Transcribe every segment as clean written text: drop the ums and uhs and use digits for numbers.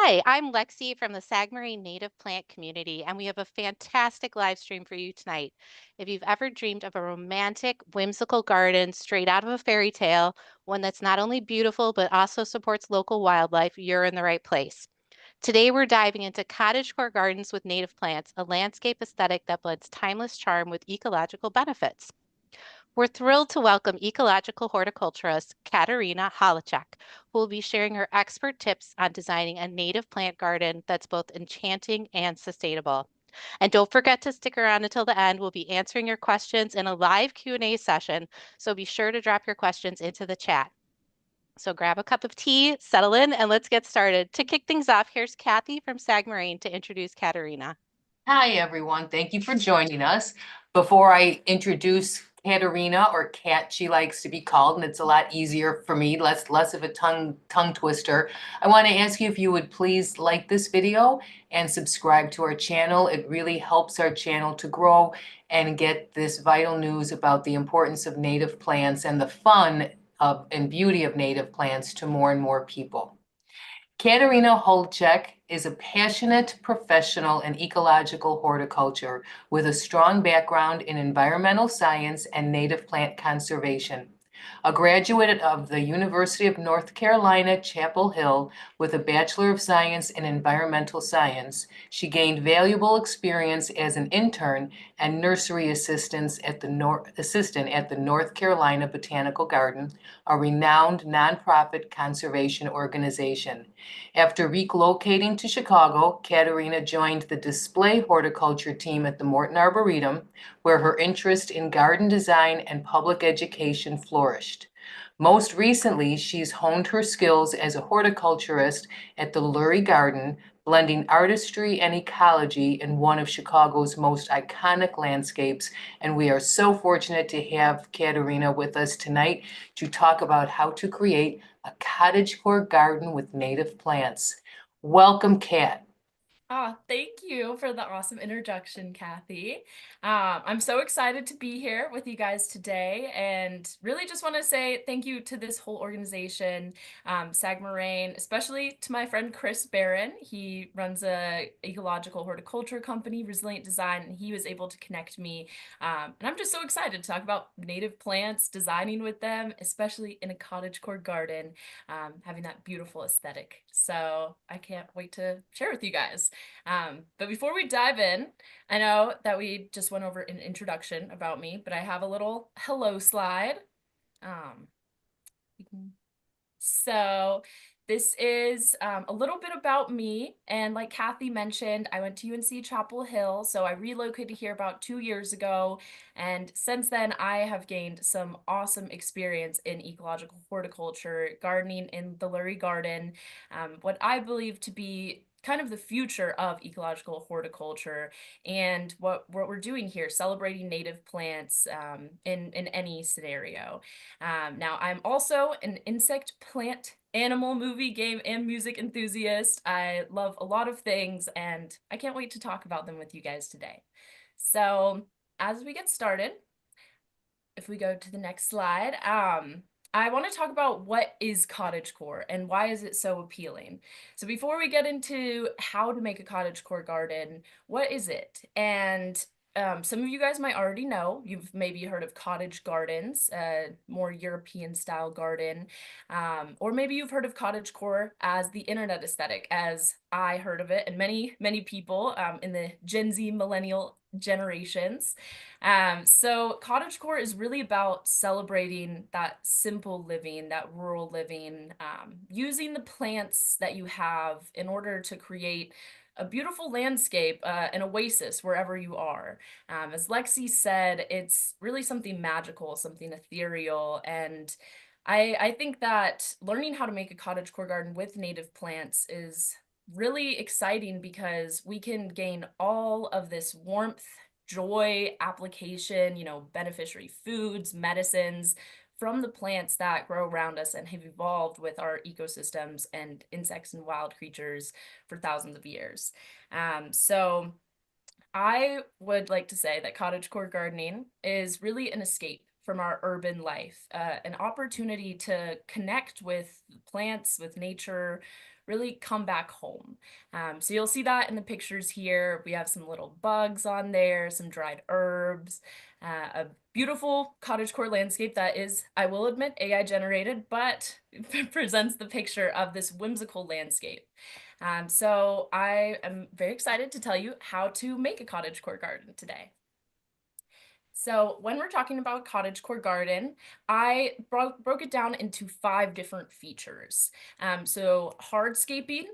Hi, I'm Lexi from the Sagmarine Native Plant Community, and we have a fantastic live stream for you tonight. If you've ever dreamed of a romantic, whimsical garden straight out of a fairy tale, one that's not only beautiful but also supports local wildlife, you're in the right place. Today, we're diving into cottagecore gardens with native plants, a landscape aesthetic that blends timeless charm with ecological benefits. We're thrilled to welcome ecological horticulturist Katarina Holecek, who will be sharing her expert tips on designing a native plant garden that's both enchanting and sustainable. And don't forget to stick around until the end. We'll be answering your questions in a live Q&A session, so be sure to drop your questions into the chat. So grab a cup of tea, settle in, and let's get started. To kick things off, here's Kathy from Sagmarine to introduce Katarina. Hi, everyone. Thank you for joining us. Before I introduce Katerina, or Kat, she likes to be called, and it's a lot easier for me, less of a tongue twister. I want to ask you if you would please like this video and subscribe to our channel. It really helps our channel to grow and get this vital news about the importance of native plants and the fun of and beauty of native plants to more and more people. Katarina Holecek is a passionate professional in ecological horticulture with a strong background in environmental science and native plant conservation. A graduate of the University of North Carolina, Chapel Hill, with a Bachelor of Science in Environmental Science, she gained valuable experience as an intern and nursery assistant at the North Carolina Botanical Garden, a renowned nonprofit conservation organization. After relocating to Chicago, Katerina joined the Display Horticulture team at the Morton Arboretum, where her interest in garden design and public education flourished. Most recently, she's honed her skills as a horticulturist at the Lurie Garden, blending artistry and ecology in one of Chicago's most iconic landscapes. And we are so fortunate to have Katerina with us tonight to talk about how to create a cottagecore garden with native plants. Welcome, Kat. Thank you for the awesome introduction, Kathy. I'm so excited to be here with you guys today and really just want to say thank you to this whole organization, Sagmarine, especially to my friend Chris Barron. He runs a ecological horticulture company, Resilient Design, and he was able to connect me. And I'm just so excited to talk about native plants, designing with them, especially in a cottagecore garden, having that beautiful aesthetic. So I can't wait to share with you guys. But before we dive in, I know that we just went over an introduction about me, but I have a little hello slide. Um, so this is a little bit about me. And like Kathy mentioned, I went to UNC Chapel Hill. So I relocated here about 2 years ago. And since then, I have gained some awesome experience in ecological horticulture, gardening in the Lurie Garden, what I believe to be kind of the future of ecological horticulture and what we're doing here, celebrating native plants in any scenario. Now, I'm also an insect, plant, animal, movie, game, and music enthusiast. I love a lot of things, and I can't wait to talk about them with you guys today. So, as we get started, if we go to the next slide, I want to talk about what is cottagecore and why is it so appealing. So before we get into how to make a cottagecore garden, what is it? And some of you guys might already know. You've maybe heard of cottage gardens, more European style garden, or maybe you've heard of cottagecore as the internet aesthetic, as I heard of it, and many people in the Gen Z millennial generations. So cottagecore is really about celebrating that simple living, that rural living, using the plants that you have in order to create a beautiful landscape, an oasis wherever you are. As Lexi said, it's really something magical, something ethereal, and I think that learning how to make a cottagecore garden with native plants is really exciting because we can gain all of this warmth, joy, application, beneficiary foods, medicines from the plants that grow around us and have evolved with our ecosystems and insects and wild creatures for thousands of years. So I would like to say that cottagecore gardening is really an escape from our urban life, an opportunity to connect with plants, with nature, really come back home. So you'll see that in the pictures here. We have some little bugs on there, some dried herbs, a beautiful cottagecore landscape that is, I will admit, AI generated, but presents the picture of this whimsical landscape. So I am very excited to tell you how to make a cottagecore garden today. So when we're talking about cottagecore garden, I broke it down into 5 different features. So hardscaping,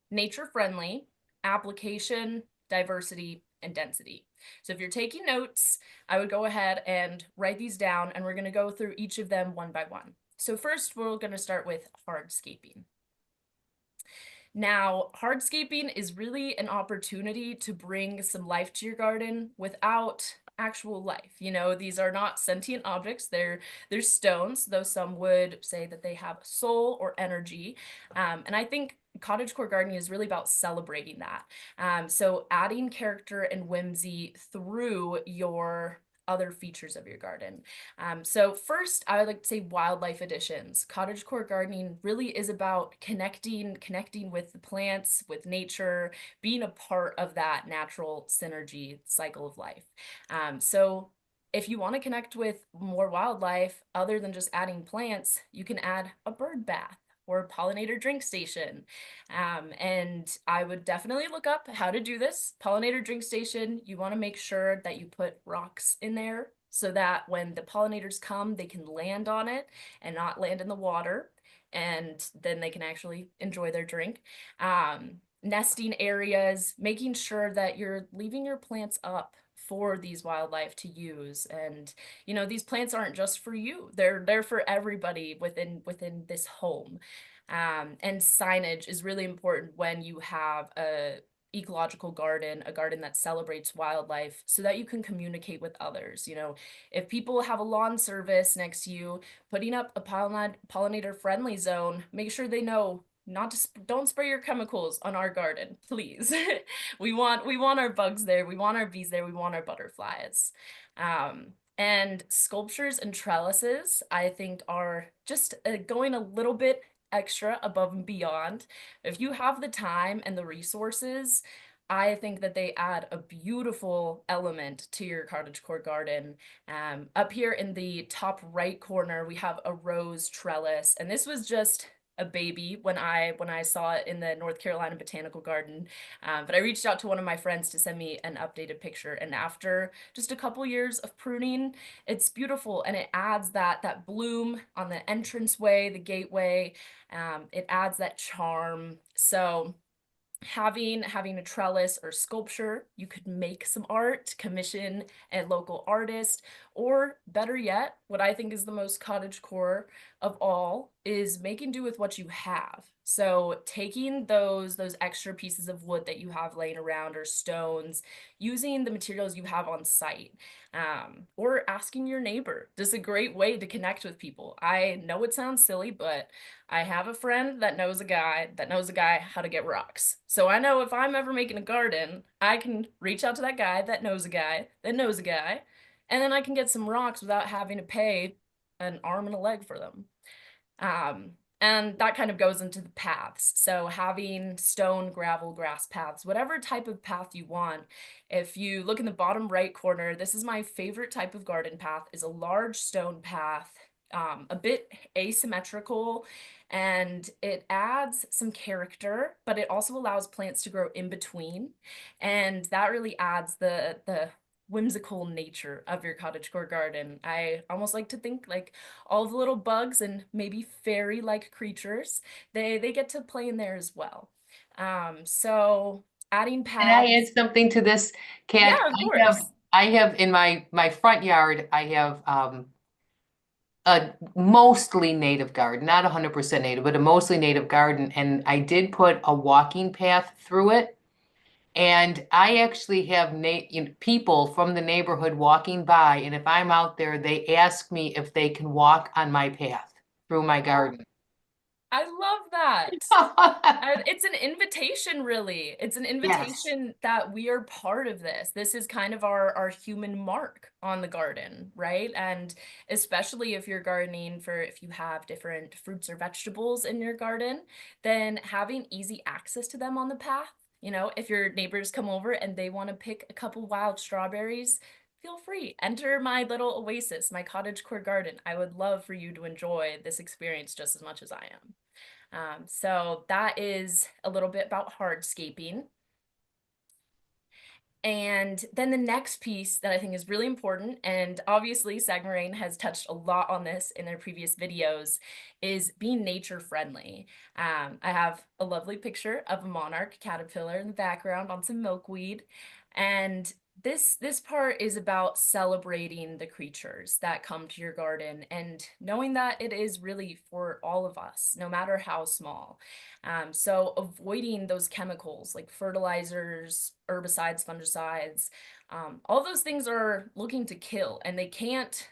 nature-friendly, application, diversity, and density. So if you're taking notes, I would go ahead and write these down, and we're going to go through each of them one by one. So first, we're going to start with hardscaping. Now, hardscaping is really an opportunity to bring some life to your garden without actual life. You know, these are not sentient objects, they're stones, though some would say that they have soul or energy. And I think cottagecore gardening is really about celebrating that. So adding character and whimsy through your other features of your garden. So first, I would like to say wildlife additions. Cottagecore gardening really is about connecting with the plants, with nature, being a part of that natural synergy cycle of life. So if you want to connect with more wildlife, other than just adding plants, you can add a bird bath or pollinator drink station. And I would definitely look up how to do this. Pollinator drink station, you want to make sure that you put rocks in there so that when the pollinators come, they can land on it and not land in the water. And then they can actually enjoy their drink. Nesting areas, making sure that you're leaving your plants up for these wildlife to use. And you know, these plants aren't just for you, they're for everybody within this home. And signage is really important when you have a ecological garden, a garden that celebrates wildlife, so that you can communicate with others. You know, if people have a lawn service next to you, putting up a pollinator friendly zone, make sure they know not to don't spray your chemicals on our garden, please. We want our bugs there, we want our bees there, we want our butterflies. And sculptures and trellises, I think, are just going a little bit extra above and beyond. If you have the time and the resources, I think that they add a beautiful element to your cottagecore garden. Up here in the top right corner, we have a rose trellis, and this was just a baby when I saw it in the North Carolina Botanical Garden. But I reached out to one of my friends to send me an updated picture, and after just a couple years of pruning, it's beautiful, and it adds that bloom on the entranceway, the gateway. It adds that charm. So having a trellis or sculpture, you could make some art, commission a local artist, or better yet, what I think is the most cottagecore of all is making do with what you have. So taking those extra pieces of wood that you have laying around or stones, using the materials you have on site, or asking your neighbor. This is a great way to connect with people. I know it sounds silly, but I have a friend that knows a guy how to get rocks. So I know if I'm ever making a garden, I can reach out to that guy that knows a guy that knows a guy, and then I can get some rocks without having to pay an arm and a leg for them. And that kind of goes into the paths. So having stone, gravel, grass paths, whatever type of path you want. If you look in the bottom right corner, this is my favorite type of garden path, is a large stone path, a bit asymmetrical, and it adds some character, but it also allows plants to grow in between. And that really adds the whimsical nature of your cottagecore garden. I almost like to think like all the little bugs and maybe fairy-like creatures, they get to play in there as well. So adding Can I add paths. something to this, Kat? Yeah, of course. I have in my front yard, I have a mostly native garden, not 100% native, but a mostly native garden. And I did put a walking path through it. And I actually have people from the neighborhood walking by, and if I'm out there, they ask me if they can walk on my path through my garden. I love that. And it's an invitation, really. It's an Yes. invitation that we are part of this. This is kind of our human mark on the garden, right? And especially if you're gardening for, if you have different fruits or vegetables in your garden, then having easy access to them on the path. You know, if your neighbors come over and they want to pick a couple wild strawberries, feel free. Enter my little oasis, my cottagecore garden. I would love for you to enjoy this experience just as much as I am. So that is a little bit about hardscaping. And then the next piece that I think is really important, and obviously Sagmarine has touched a lot on this in their previous videos, is being nature friendly. I have a lovely picture of a monarch caterpillar in the background on some milkweed. And this part is about celebrating the creatures that come to your garden and knowing that it is really for all of us, no matter how small. So avoiding those chemicals like fertilizers, herbicides, fungicides, all those things are looking to kill, and they can't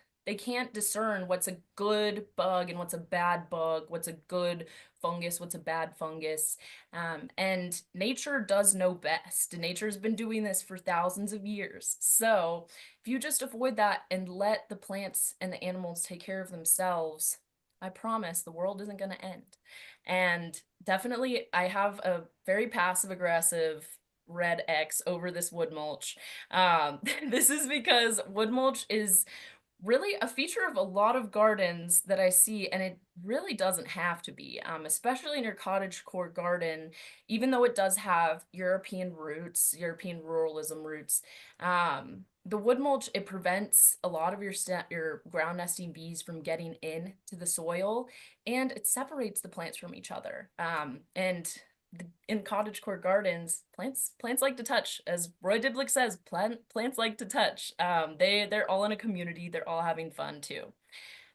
discern what's a good bug and what's a bad bug, what's a good fungus, what's a bad fungus. And nature does know best. Nature's been doing this for thousands of years. So if you just avoid that and let the plants and the animals take care of themselves, I promise the world isn't going to end. And definitely, I have a very passive aggressive red X over this wood mulch. This is because wood mulch is really a feature of a lot of gardens that I see, and it really doesn't have to be, especially in your cottagecore garden, even though it does have European roots, European ruralism roots. The wood mulch, it prevents a lot of your ground nesting bees from getting into the soil, and it separates the plants from each other. And in cottagecore gardens, plants like to touch, as Roy Dibblick says, plants like to touch. They're all in a community. They're all having fun too.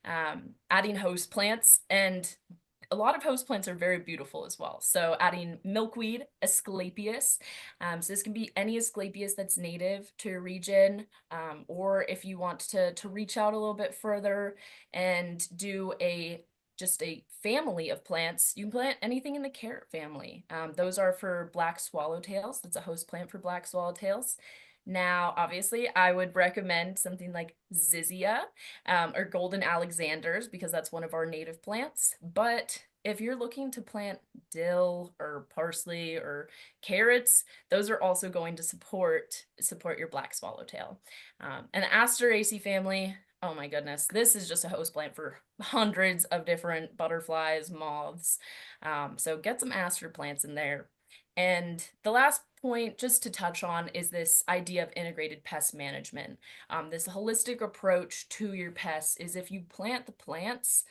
Adding host plants, and a lot of host plants are very beautiful as well. So adding milkweed, Asclepias. So this can be any Asclepias that's native to your region, or if you want to reach out a little bit further and do just a family of plants, you can plant anything in the carrot family. Those are for black swallowtails. That's a host plant for black swallowtails. Now, obviously, I would recommend something like Zizia, or golden Alexanders, because that's one of our native plants. But if you're looking to plant dill or parsley or carrots, those are also going to support your black swallowtail. And the Asteraceae family, oh my goodness, this is just a host plant for hundreds of different butterflies, moths. So get some aster plants in there. And the last point, just to touch on, is this idea of integrated pest management. This holistic approach to your pests is, if you plant the plants,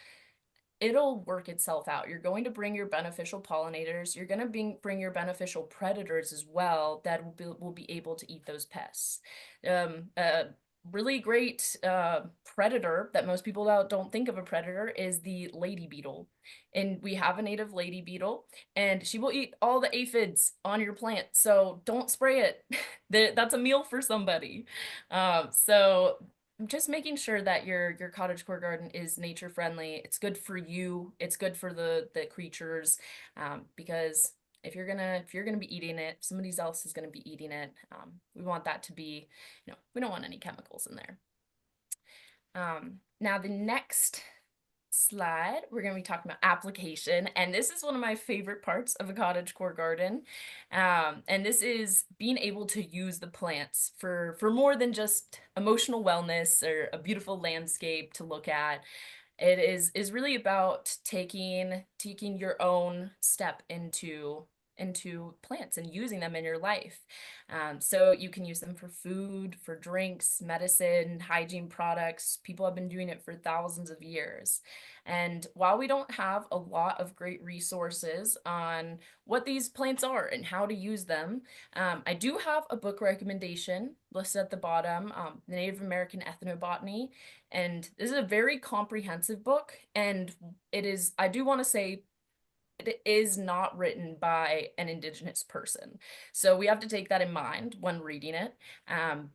it'll work itself out. You're going to bring your beneficial pollinators. You're going to bring your beneficial predators as well that will be able to eat those pests. A really great predator that most people don't think of a predator is the lady beetle. And we have a native lady beetle, and she will eat all the aphids on your plant. So don't spray it. That's a meal for somebody. So just making sure that your cottagecore garden is nature friendly. It's good for you. It's good for the creatures, because if you're gonna be eating it, somebody else is gonna be eating it. We want that to be, we don't want any chemicals in there. Now the next slide, we're going to be talking about application, and this is one of my favorite parts of a cottagecore garden. And this is being able to use the plants for more than just emotional wellness or a beautiful landscape to look at. It is really about taking your own step into plants and using them in your life. So you can use them for food, for drinks, medicine, hygiene products. People have been doing it for thousands of years. And while we don't have a lot of great resources on what these plants are and how to use them, I do have a book recommendation listed at the bottom, The Native American Ethnobotany. And this is a very comprehensive book, and I do want to say, it is not written by an Indigenous person. So we have to take that in mind when reading it.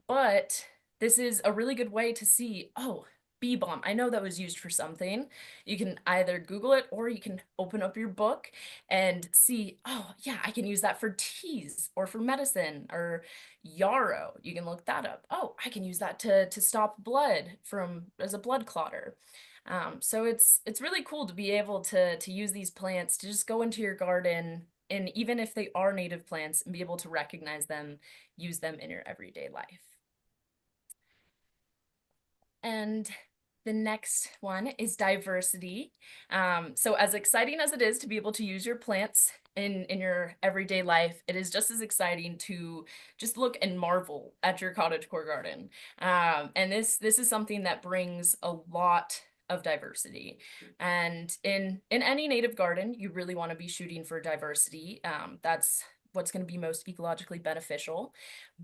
But this is a really good way to see, oh, bee balm. I know that was used for something. You can either Google it or you can open up your book and see, oh yeah, I can use that for teas or for medicine or yarrow. You can look that up. Oh, I can use that to stop blood from as a blood clotter. So it's really cool to be able to use these plants to just go into your garden, and even if they are native plants, and be able to recognize them, use them in your everyday life. And the next one is diversity. So as exciting as it is to be able to use your plants in your everyday life, it is just as exciting to just look and marvel at your cottagecore garden. And this is something that brings a lot of diversity. And in any native garden, you really want to be shooting for diversity. That's what's going to be most ecologically beneficial.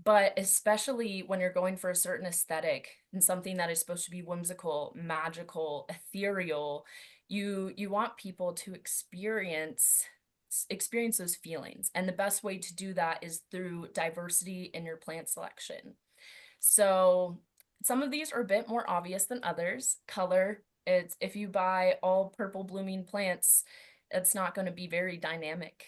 But especially when you're going for a certain aesthetic and something that is supposed to be whimsical, magical, ethereal, you want people to experience those feelings. And the best way to do that is through diversity in your plant selection. So some of these are a bit more obvious than others. Color, it's if you buy all purple blooming plants, it's not going to be very dynamic.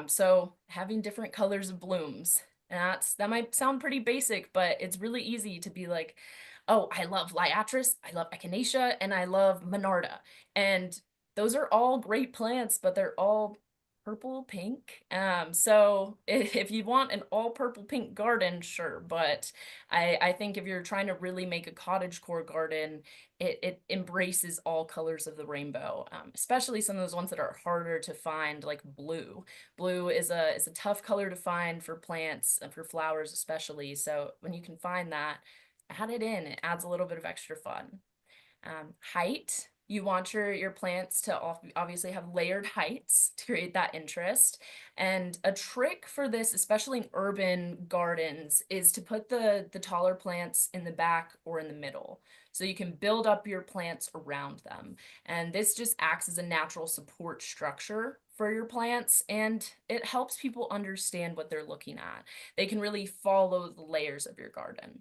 So having different colors of blooms, and that might sound pretty basic, but it's really easy to be like, oh, I love liatris, I love echinacea, and I love monarda. And those are all great plants, but they're all purple pink. So if you want an all purple pink garden, sure, but I think if you're trying to really make a cottagecore garden, it embraces all colors of the rainbow, especially some of those ones that are harder to find, like blue. Blue is a tough color to find for plants and for flowers especially. So when you can find that, add it in. It adds a little bit of extra fun. Height, you want your plants to obviously have layered heights to create that interest. And a trick for this, especially in urban gardens, is to put the taller plants in the back or in the middle. So you can build up your plants around them. And this just acts as a natural support structure for your plants, and it helps people understand what they're looking at. They can really follow the layers of your garden.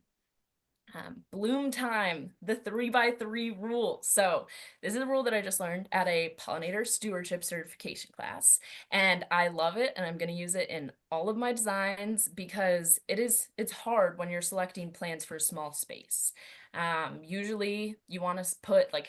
Bloom time, the 3x3 rule. So this is a rule that I just learned at a pollinator stewardship certification class, and I love it, and I'm going to use it in all of my designs because it's hard when you're selecting plants for a small space. Usually you want to put like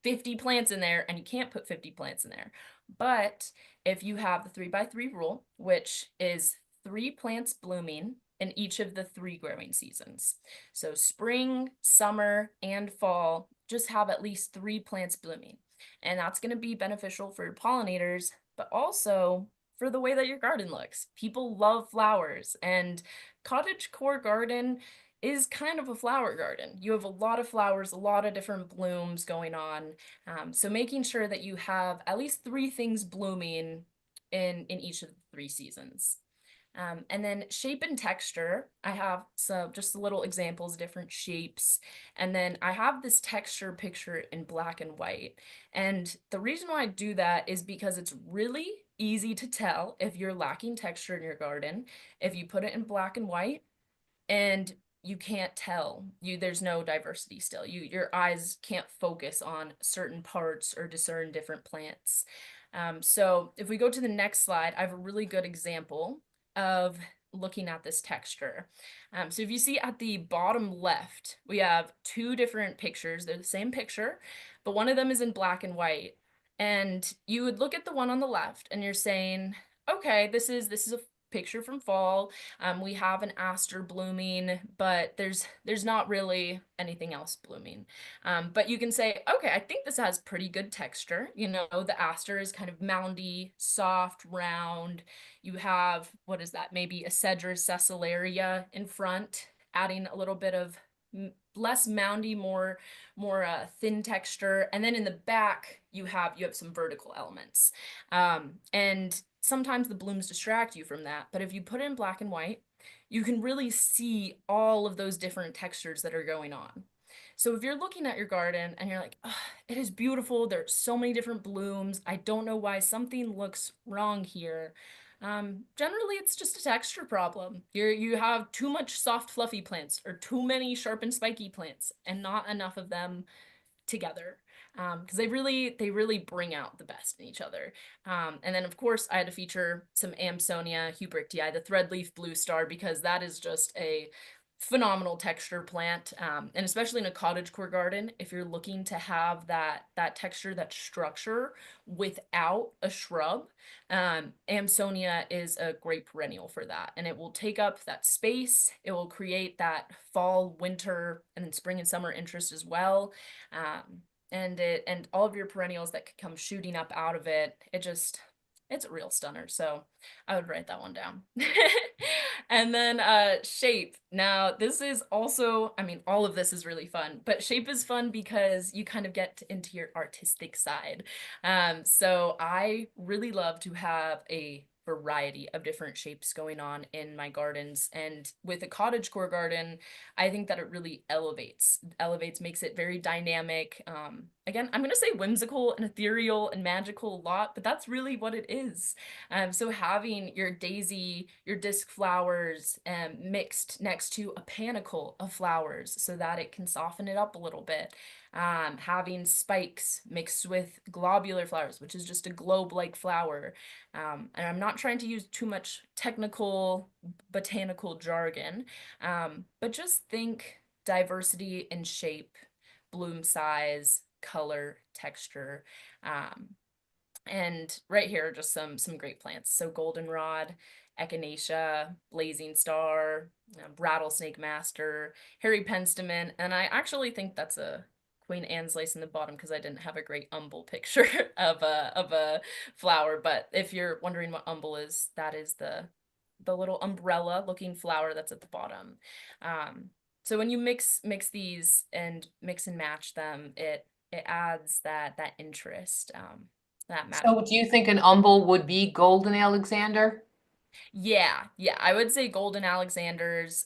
50 plants in there, and you can't put 50 plants in there. But if you have the 3x3 rule, which is 3 plants blooming in each of the 3 growing seasons. So spring, summer, and fall, just have at least 3 plants blooming. And that's going to be beneficial for your pollinators, but also for the way that your garden looks. People love flowers, and cottagecore garden is kind of a flower garden. You have a lot of flowers, a lot of different blooms going on. So making sure that you have at least 3 things blooming in each of the 3 seasons. And then shape and texture, I have just little examples of different shapes. And then I have this texture picture in black and white. And the reason why I do that is because it's really easy to tell if you're lacking texture in your garden. If you put it in black and white and you can't tell, there's no diversity still. Your eyes can't focus on certain parts or discern different plants. So if we go to the next slide, I have a really good example of looking at this texture. So if you see at the bottom left, we have 2 different pictures. They're the same picture, but one of them is in black and white. And you would look at the one on the left and you're saying, okay, this is a picture from fall. We have an aster blooming, but there's not really anything else blooming. But you can say, okay, I think this has pretty good texture. You know, the aster is kind of moundy, soft, round. You have, what is that? Maybe a Cedrus sessilaria in front, adding a little bit of less moundy, more thin texture. And then in the back, you have some vertical elements. And sometimes the blooms distract you from that, but if you put it in black and white, you can really see all of those different textures that are going on. So if you're looking at your garden and you're like, oh, it is beautiful, there's so many different blooms, I don't know why something looks wrong here, Generally, it's just a texture problem. You have too much soft, fluffy plants or too many sharp and spiky plants and not enough of them together. Because they really bring out the best in each other. And then of course I had to feature some Amsonia hubrichtii, the threadleaf blue star, because that is just a phenomenal texture plant. And especially in a cottagecore garden, if you're looking to have that texture, that structure without a shrub, Amsonia is a great perennial for that. And it will take up that space. It will create that fall, winter, and then spring and summer interest as well. And all of your perennials that could come shooting up out of it, it's a real stunner. So I would write that one down. And then shape. Now this is also, I mean, all of this is really fun, but shape is fun because you kind of get into your artistic side. So I really love to have a variety of different shapes going on in my gardens. And with a cottagecore garden, I think that it really elevates, makes it very dynamic. Again, I'm gonna say whimsical and ethereal and magical a lot, but that's really what it is. So having your daisy, your disc flowers, mixed next to a panicle of flowers so that it can soften it up a little bit. Having spikes mixed with globular flowers, which is just a globe-like flower. And I'm not trying to use too much technical botanical jargon, but just think diversity in shape, bloom size, color, texture. Um, and right here are just some great plants. So goldenrod, echinacea, blazing star, rattlesnake master, hairy penstemon, and I actually think that's a Queen Anne's lace in the bottom because I didn't have a great umbel picture of a flower. But if you're wondering what umbel is, that is the little umbrella looking flower that's at the bottom. So when you mix these and mix and match them, it adds that interest. That So magical. do you think an umbel would be golden Alexander? Yeah, I would say golden Alexanders.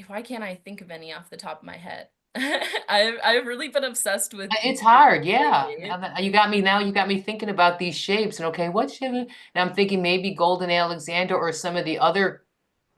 Why can't I think of any off the top of my head? I've really been obsessed with It's these hard, yeah. lately. Now you got me thinking about these shapes and okay, what should and I'm thinking maybe golden Alexander or some of the other,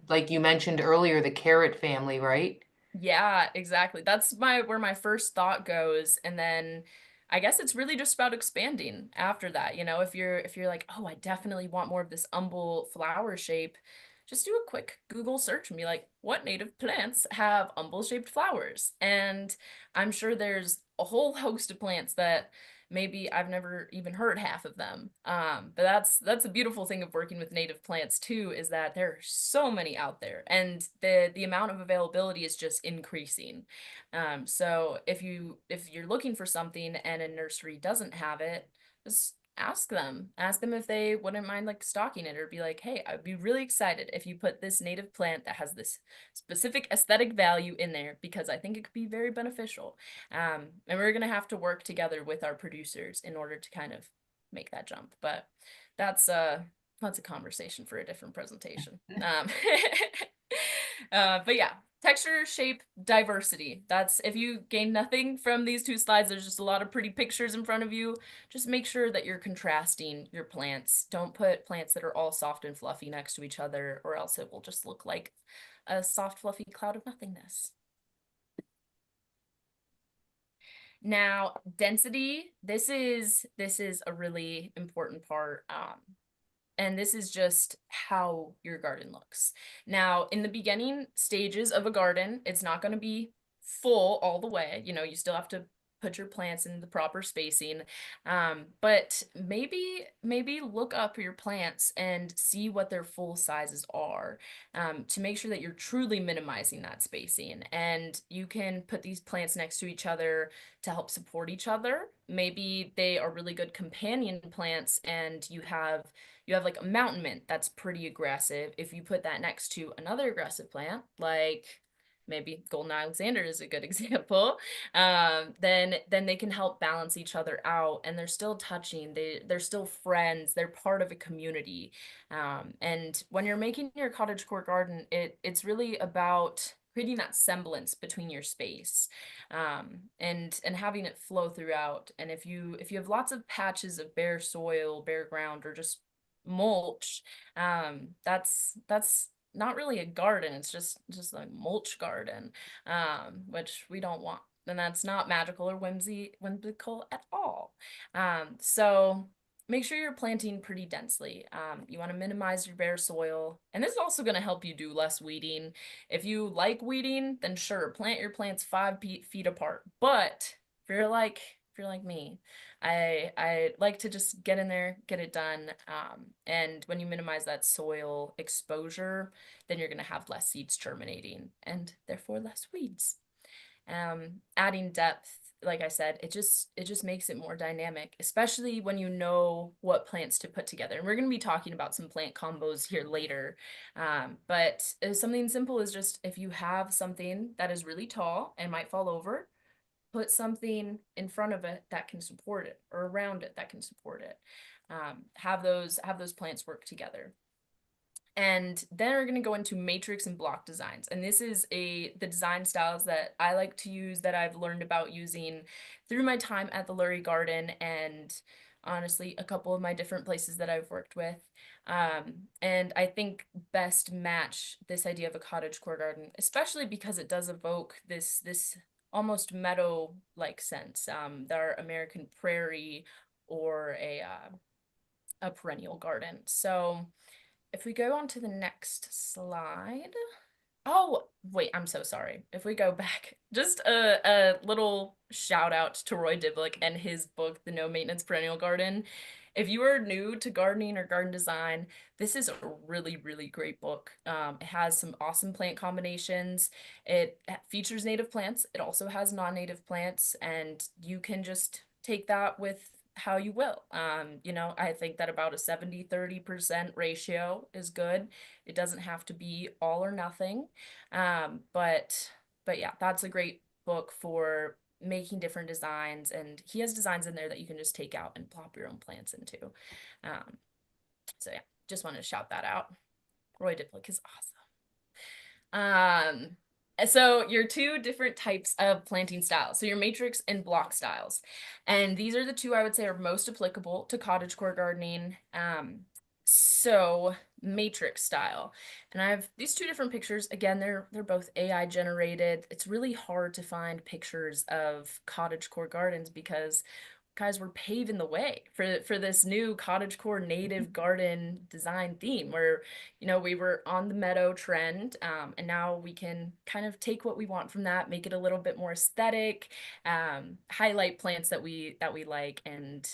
like you mentioned earlier, the carrot family, right? Yeah, exactly. That's where my first thought goes, and then I guess it's really just about expanding after that. If you're like, "Oh, I definitely want more of this umbel flower shape," just do a quick Google search and be like, "What native plants have umbel-shaped flowers?" And I'm sure there's a whole host of plants that maybe I've never even heard half of them. But that's a beautiful thing of working with native plants too, is that there are so many out there, and the amount of availability is just increasing. So if you're looking for something and a nursery doesn't have it, just ask them if they wouldn't mind like stocking it, or be like, hey, I'd be really excited if you put this native plant that has this specific aesthetic value in there, because I think it could be very beneficial. And we're gonna have to work together with our producers in order to kind of make that jump. But that's that's a conversation for a different presentation. But yeah, texture, shape, diversity. That's, if you gain nothing from these two slides, there's just a lot of pretty pictures in front of you. Just make sure that you're contrasting your plants. Don't put plants that are all soft and fluffy next to each other, or else it will just look like a soft, fluffy cloud of nothingness. Now, density, this is a really important part. And this is just how your garden looks. Now, in the beginning stages of a garden, it's not going to be full all the way. You still have to put your plants in the proper spacing. But maybe look up your plants and see what their full sizes are, to make sure that you're truly minimizing that spacing. And you can put these plants next to each other to help support each other. Maybe they are really good companion plants, and you have like a mountain mint that's pretty aggressive. If you put that next to another aggressive plant, like maybe golden Alexander is a good example, then they can help balance each other out, and they're still touching. They're still friends. They're part of a community. And when you're making your cottagecore garden, it's really about creating that semblance between your space, and having it flow throughout. And if you have lots of patches of bare soil, bare ground, or just mulch, that's not really a garden. It's just a mulch garden, which we don't want. And that's not magical or whimsical at all. So make sure you're planting pretty densely. You want to minimize your bare soil, and this is also going to help you do less weeding. If you like weeding, then sure, plant your plants 5 feet apart. But if you're like me, I like to just get in there, get it done. And when you minimize that soil exposure, then you're going to have less seeds germinating and therefore less weeds. Adding depth, like I said, it just makes it more dynamic, especially when you know what plants to put together. And we're going to be talking about some plant combos here later. But something simple is just, if you have something that is really tall and might fall over, put something in front of it that can support it, or around it that can support it. Have those plants work together. And then we're going to go into matrix and block designs. And this is the design styles that I like to use, that I've learned about using through my time at the Lurie Garden, and honestly, a couple of my different places that I've worked with. And I think best match this idea of a cottagecore garden, especially because it does evoke this almost meadow-like sense, our American prairie, or a perennial garden. So if we go on to the next slide. Oh, wait, I'm so sorry. If we go back, just a little shout out to Roy Diblick and his book, The No Maintenance Perennial Garden. If you are new to gardening or garden design, this is a really, really great book. It has some awesome plant combinations. It features native plants. It also has non-native plants, and you can just take that with how you will. I think that about a 70-30% ratio is good. It doesn't have to be all or nothing. But yeah, that's a great book for making different designs, and he has designs in there that you can just take out and plop your own plants into. So yeah, just wanted to shout that out. Roy Diblick is awesome. So your two different types of planting styles. So your matrix and block styles. And these are the two I would say are most applicable to cottagecore gardening. So matrix style. And I have these two different pictures. Again, they're both AI generated. It's really hard to find pictures of cottagecore gardens because guys, we're paving the way for this new cottagecore native garden design theme, where we were on the meadow trend, and now we can kind of take what we want from that, make it a little bit more aesthetic, highlight plants that we like, and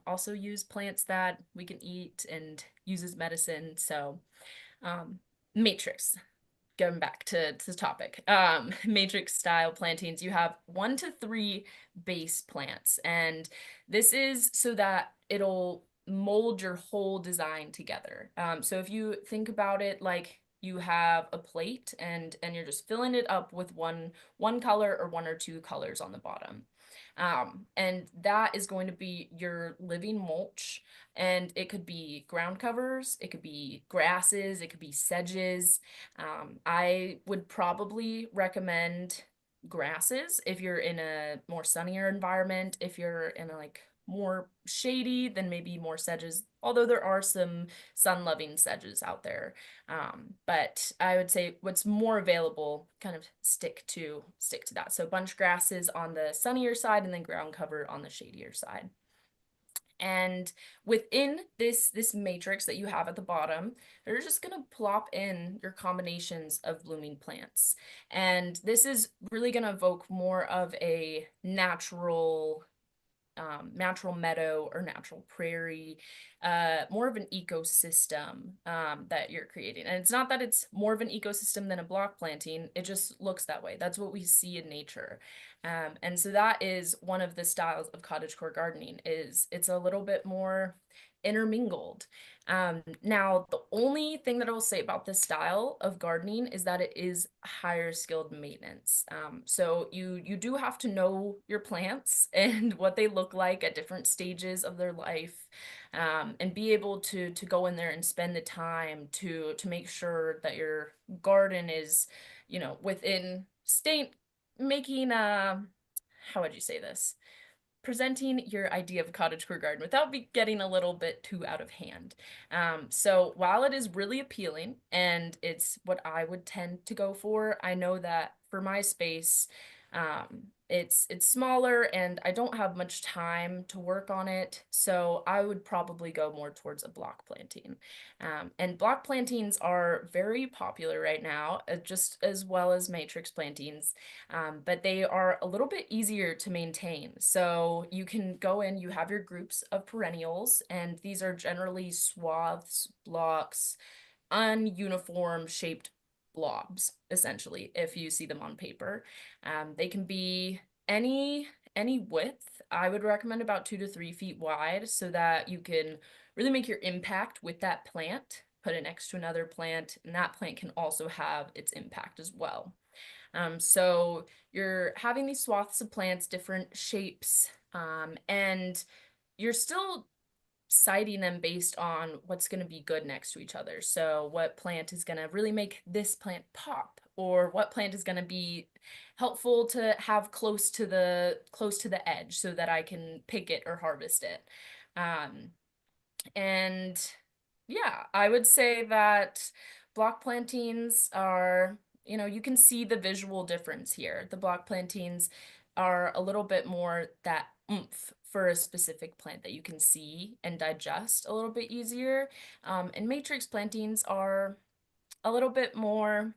also use plants that we can eat and use as medicine. So matrix, going back to the topic, matrix style plantings, you have 1 to 3 base plants, and this is so that it'll mold your whole design together. So if you think about it like you have a plate, and you're just filling it up with one color or 1 or 2 colors on the bottom. And that is going to be your living mulch, and it could be ground covers, it could be grasses, it could be sedges. I would probably recommend grasses if you're in a more sunnier environment. If you're in a more shady, then maybe more sedges, although there are some sun-loving sedges out there. But I would say what's more available, kind of stick to that. So bunch grasses on the sunnier side, and then ground cover on the shadier side. And within this matrix that you have at the bottom, you're just going to plop in your combinations of blooming plants. And this is really going to evoke more of a natural meadow or natural prairie, more of an ecosystem that you're creating. And it's not that it's more of an ecosystem than a block planting, it just looks that way. That's what we see in nature. And so that is one of the styles of cottagecore gardening, is it's a little bit more intermingled. Now, the only thing that I will say about this style of gardening is that it is higher skilled maintenance. So you do have to know your plants and what they look like at different stages of their life, and be able to go in there and spend the time to make sure that your garden is you know, within state, making, how would you say this? Presenting your idea of a cottagecore garden without getting a little bit too out of hand. So while it is really appealing and it's what I would tend to go for, I know that for my space, it's smaller and I don't have much time to work on it. So I would probably go more towards a block planting. And block plantings are very popular right now, just as well as matrix plantings, but they are a little bit easier to maintain. So you can go in, you have your groups of perennials, and these are generally swaths, blocks, ununiform shaped blobs, essentially, if you see them on paper. They can be any width. I would recommend about 2 to 3 feet wide so that you can really make your impact with that plant, put it next to another plant, and that plant can also have its impact as well. So you're having these swaths of plants, different shapes, and you're still citing them based on what's going to be good next to each other. So what plant is going to really make this plant pop, or what plant is going to be helpful to have close to the edge so that I can pick it or harvest it. And yeah, I would say that block plantings are, you know, you can see the visual difference here. The block plantings are a little bit more that oomph for a specific plant that you can see and digest a little bit easier. And matrix plantings are a little bit more,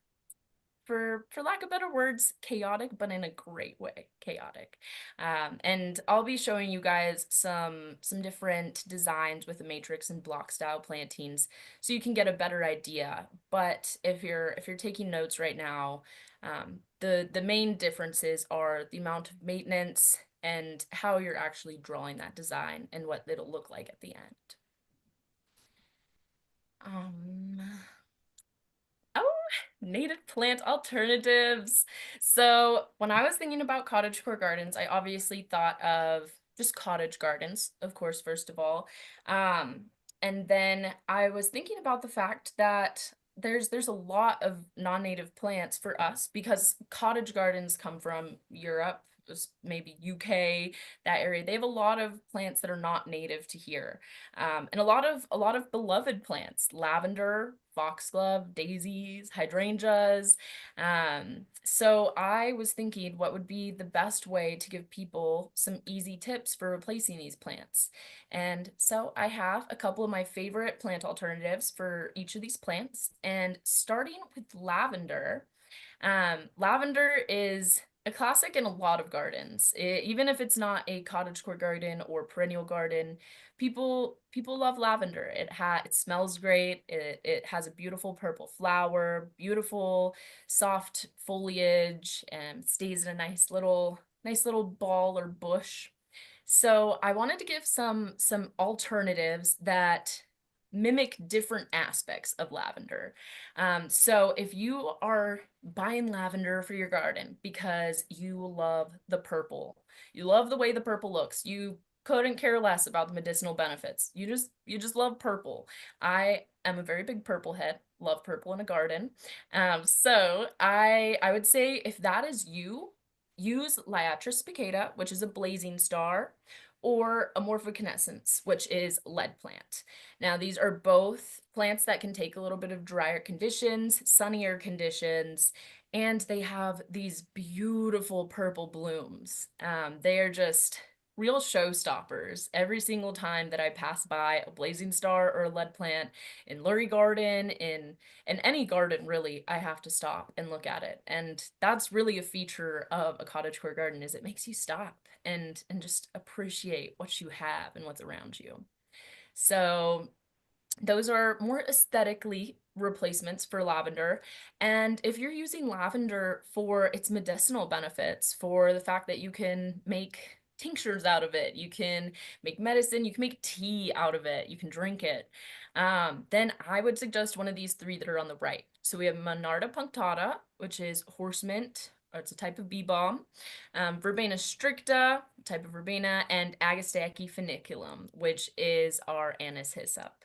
for lack of better words, chaotic, but in a great way, chaotic. And I'll be showing you guys some different designs with the matrix and block style plantings so you can get a better idea. But if you're taking notes right now, the main differences are the amount of maintenance and how you're actually drawing that design and what it'll look like at the end. Oh, native plant alternatives. So when I was thinking about cottagecore gardens, I obviously thought of just cottage gardens, of course, first of all. And then I was thinking about the fact that there's a lot of non-native plants for us because cottage gardens come from Europe, maybe UK, that area. They have a lot of plants that are not native to here. And a lot of beloved plants, lavender, foxglove, daisies, hydrangeas. So I was thinking what would be the best way to give people some easy tips for replacing these plants. And so I have a couple of my favorite plant alternatives for each of these plants. And starting with lavender, lavender is a classic in a lot of gardens. Even if it's not a cottagecore garden or perennial garden, people love lavender. It smells great. It has a beautiful purple flower, beautiful soft foliage, and stays in a nice little ball or bush. So I wanted to give some alternatives that mimic different aspects of lavender. So if you are buying lavender for your garden because you love the purple, you love the way the purple looks, you couldn't care less about the medicinal benefits. You just love purple. I am a very big purple head, love purple in a garden. So I would say if that is you, use Liatris spicata, which is a blazing star, or Amorphokinescence, which is lead plant. Now, these are both plants that can take a little bit of drier conditions, sunnier conditions, and they have these beautiful purple blooms. They are just real showstoppers every single time that I pass by a blazing star or a lead plant in Lurie Garden, in any garden really. I have to stop and look at it. And that's really a feature of a cottagecore garden, is it makes you stop and just appreciate what you have and what's around you. So those are more aesthetically replacements for lavender. And if you're using lavender for its medicinal benefits, for the fact that you can make tinctures out of it, you can make medicine, you can make tea out of it, you can drink it, then I would suggest one of these three that are on the right. So we have Monarda punctata, which is horse mint, or it's a type of bee balm, Verbena stricta, type of verbena, and Agastache funiculum, which is our anise hyssop.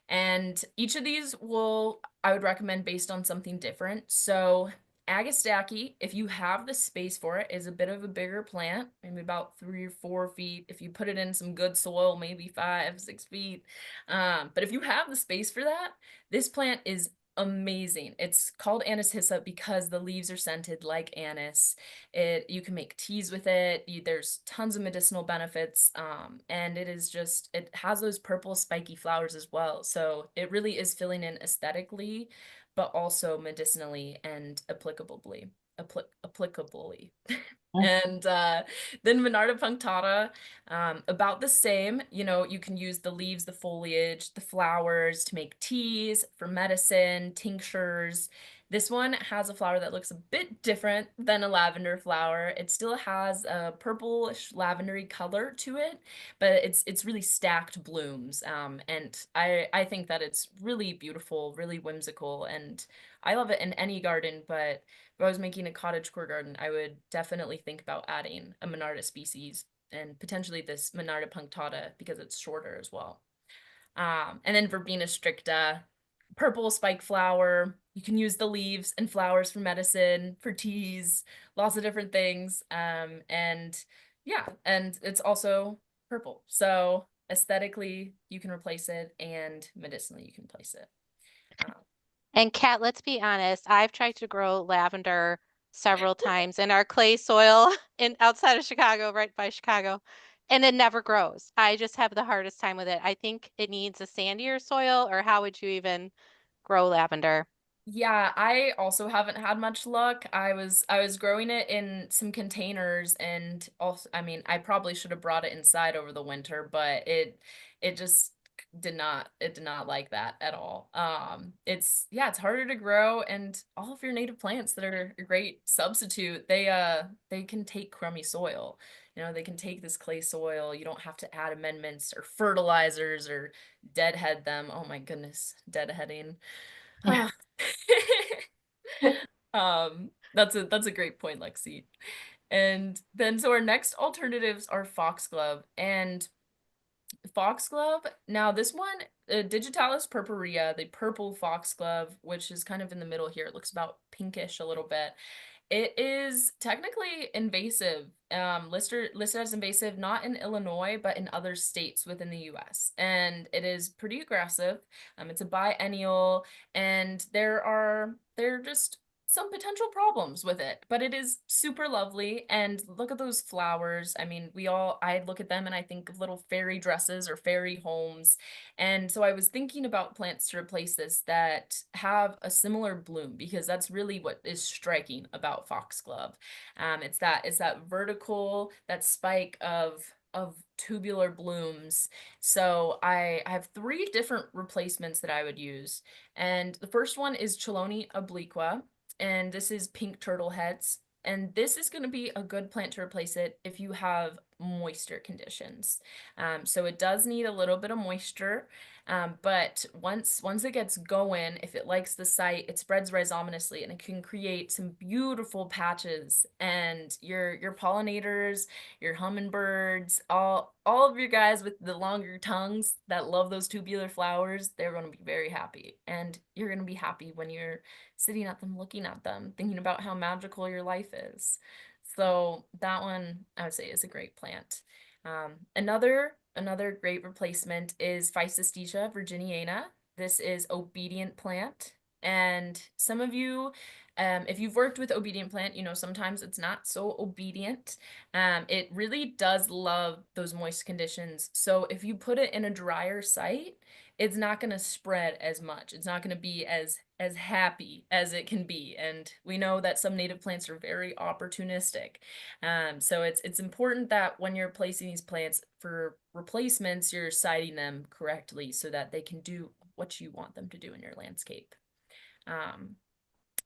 And each of these I would recommend based on something different. So Agastache, if you have the space for it, is a bit of a bigger plant, maybe about 3 or 4 feet. If you put it in some good soil, maybe 5, 6 feet. But if you have the space for that, this plant is amazing. It's called anise hyssop because the leaves are scented like anise. You can make teas with it. There's tons of medicinal benefits. And it has those purple spiky flowers as well. So it really is filling in aesthetically, but also medicinally and applicably. And then Monarda punctata, about the same. You can use the leaves, the foliage, the flowers to make teas, for medicine, tinctures. This one has a flower that looks a bit different than a lavender flower. It still has a purplish lavendery color to it, but it's really stacked blooms. And I think that it's really beautiful, really whimsical, and I love it in any garden, but if I was making a cottagecore garden, I would definitely think about adding a Monarda species and potentially this Monarda punctata because it's shorter as well. And then Verbena stricta, purple spike flower. You can use the leaves and flowers for medicine, for teas, lots of different things. And yeah, and it's also purple. So aesthetically, you can replace it, and medicinally, you can place it. Um, And Kat, let's be honest, I've tried to grow lavender several times in our clay soil in outside of Chicago, right by Chicago, and it never grows. I just have the hardest time with it. I think it needs a sandier soil, or how would you even grow lavender? Yeah, I also haven't had much luck. I was growing it in some containers, and also, I mean, I probably should have brought it inside over the winter, but it just did not like that at all. It's harder to grow, and all of your native plants that are a great substitute, they can take crummy soil. They can take this clay soil. You don't have to add amendments or fertilizers or deadhead them. Oh my goodness, deadheading. Yeah. That's a great point, Lexi. And then so our next alternatives are foxglove. And foxglove, now this one, Digitalis purpurea, the purple foxglove, which is kind of in the middle here. It looks about pinkish a little bit. It is technically invasive, listed as invasive, not in Illinois, but in other states within the US. And it is pretty aggressive. It's a biennial, and there are just some potential problems with it, but it is super lovely. And look at those flowers. I mean, I look at them and I think of little fairy dresses or fairy homes. And so I was thinking about plants to replace this that have a similar bloom, because that's really what is striking about foxglove. It's that vertical, that spike of tubular blooms. So I have 3 different replacements that I would use. And the first one is Chelone obliqua, and this is pink turtle heads. And this is going to be a good plant to replace it if you have moisture conditions. So it does need a little bit of moisture, but once it gets going, if it likes the site, it spreads rhizominously, and it can create some beautiful patches. And your pollinators, your hummingbirds, all of your guys with the longer tongues that love those tubular flowers, they're going to be very happy. And you're going to be happy when you're sitting at them, looking at them, thinking about how magical your life is. So that one I would say is a great plant. Another great replacement is Physostegia virginiana. This is obedient plant. And some of you, if you've worked with obedient plant, sometimes it's not so obedient. It really does love those moist conditions. So if you put it in a drier site, it's not going to spread as much. It's not going to be as happy as it can be. And we know that some native plants are very opportunistic. So it's important that when you're placing these plants for replacements, you're siting them correctly so that they can do what you want them to do in your landscape. Um,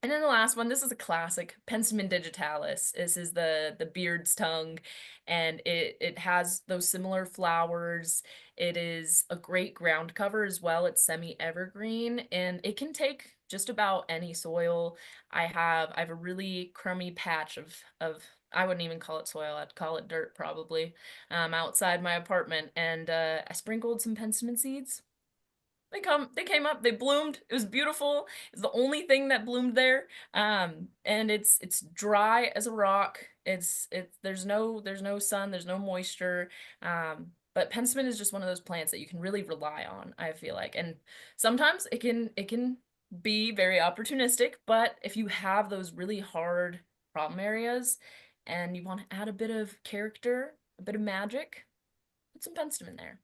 and then the last one, this is a classic, Penstemon digitalis. This is the beard's tongue, and it has those similar flowers. It is a great ground cover as well. It's semi-evergreen, and it can take just about any soil. I have a really crummy patch of I wouldn't even call it soil. I'd call it dirt probably, outside my apartment, and I sprinkled some penstemon seeds. They came up, they bloomed. It was beautiful. It's the only thing that bloomed there. And it's dry as a rock. There's no sun, there's no moisture. But penstemon is just one of those plants that you can really rely on, I feel like. And sometimes it can be very opportunistic, but if you have those really hard problem areas and you want to add a bit of character, a bit of magic, put some penstemon there.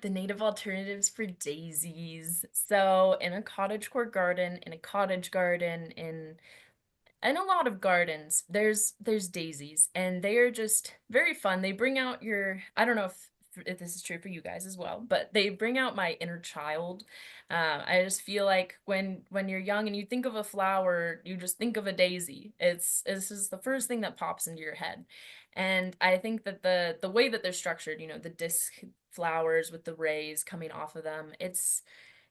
The native alternatives for daisies. So in a cottagecore garden, in a cottage garden, in a lot of gardens, there's daisies, and they are just very fun. They bring out your, I don't know if this is true for you guys as well, but they bring out my inner child. I just feel like when you're young and you think of a flower, you just think of a daisy. This is the first thing that pops into your head. And I think that the way that they're structured, you know, the disc flowers with the rays coming off of them, it's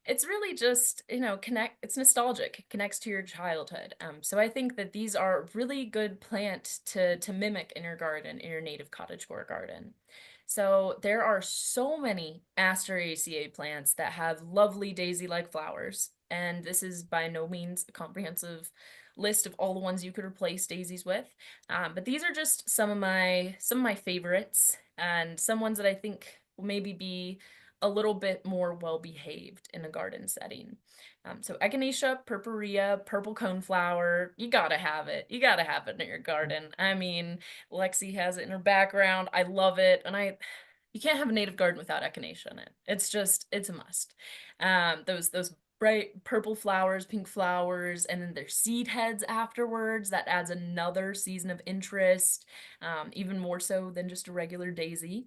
really just, you know, it's nostalgic, it connects to your childhood. So I think that these are a really good plant to mimic in your garden, in your native cottagecore garden. So there are so many Asteraceae plants that have lovely daisy-like flowers, and this is by no means a comprehensive list of all the ones you could replace daisies with. But these are just some of my favorites, and some ones that I think will maybe be a little bit more well-behaved in a garden setting. So echinacea, purpurea, purple coneflower, you gotta have it. You gotta have it in your garden. I mean, Lexi has it in her background. I love it. And you can't have a native garden without echinacea in it. It's a must. Those bright purple flowers, pink flowers, and then their seed heads afterwards. That adds another season of interest, even more so than just a regular daisy.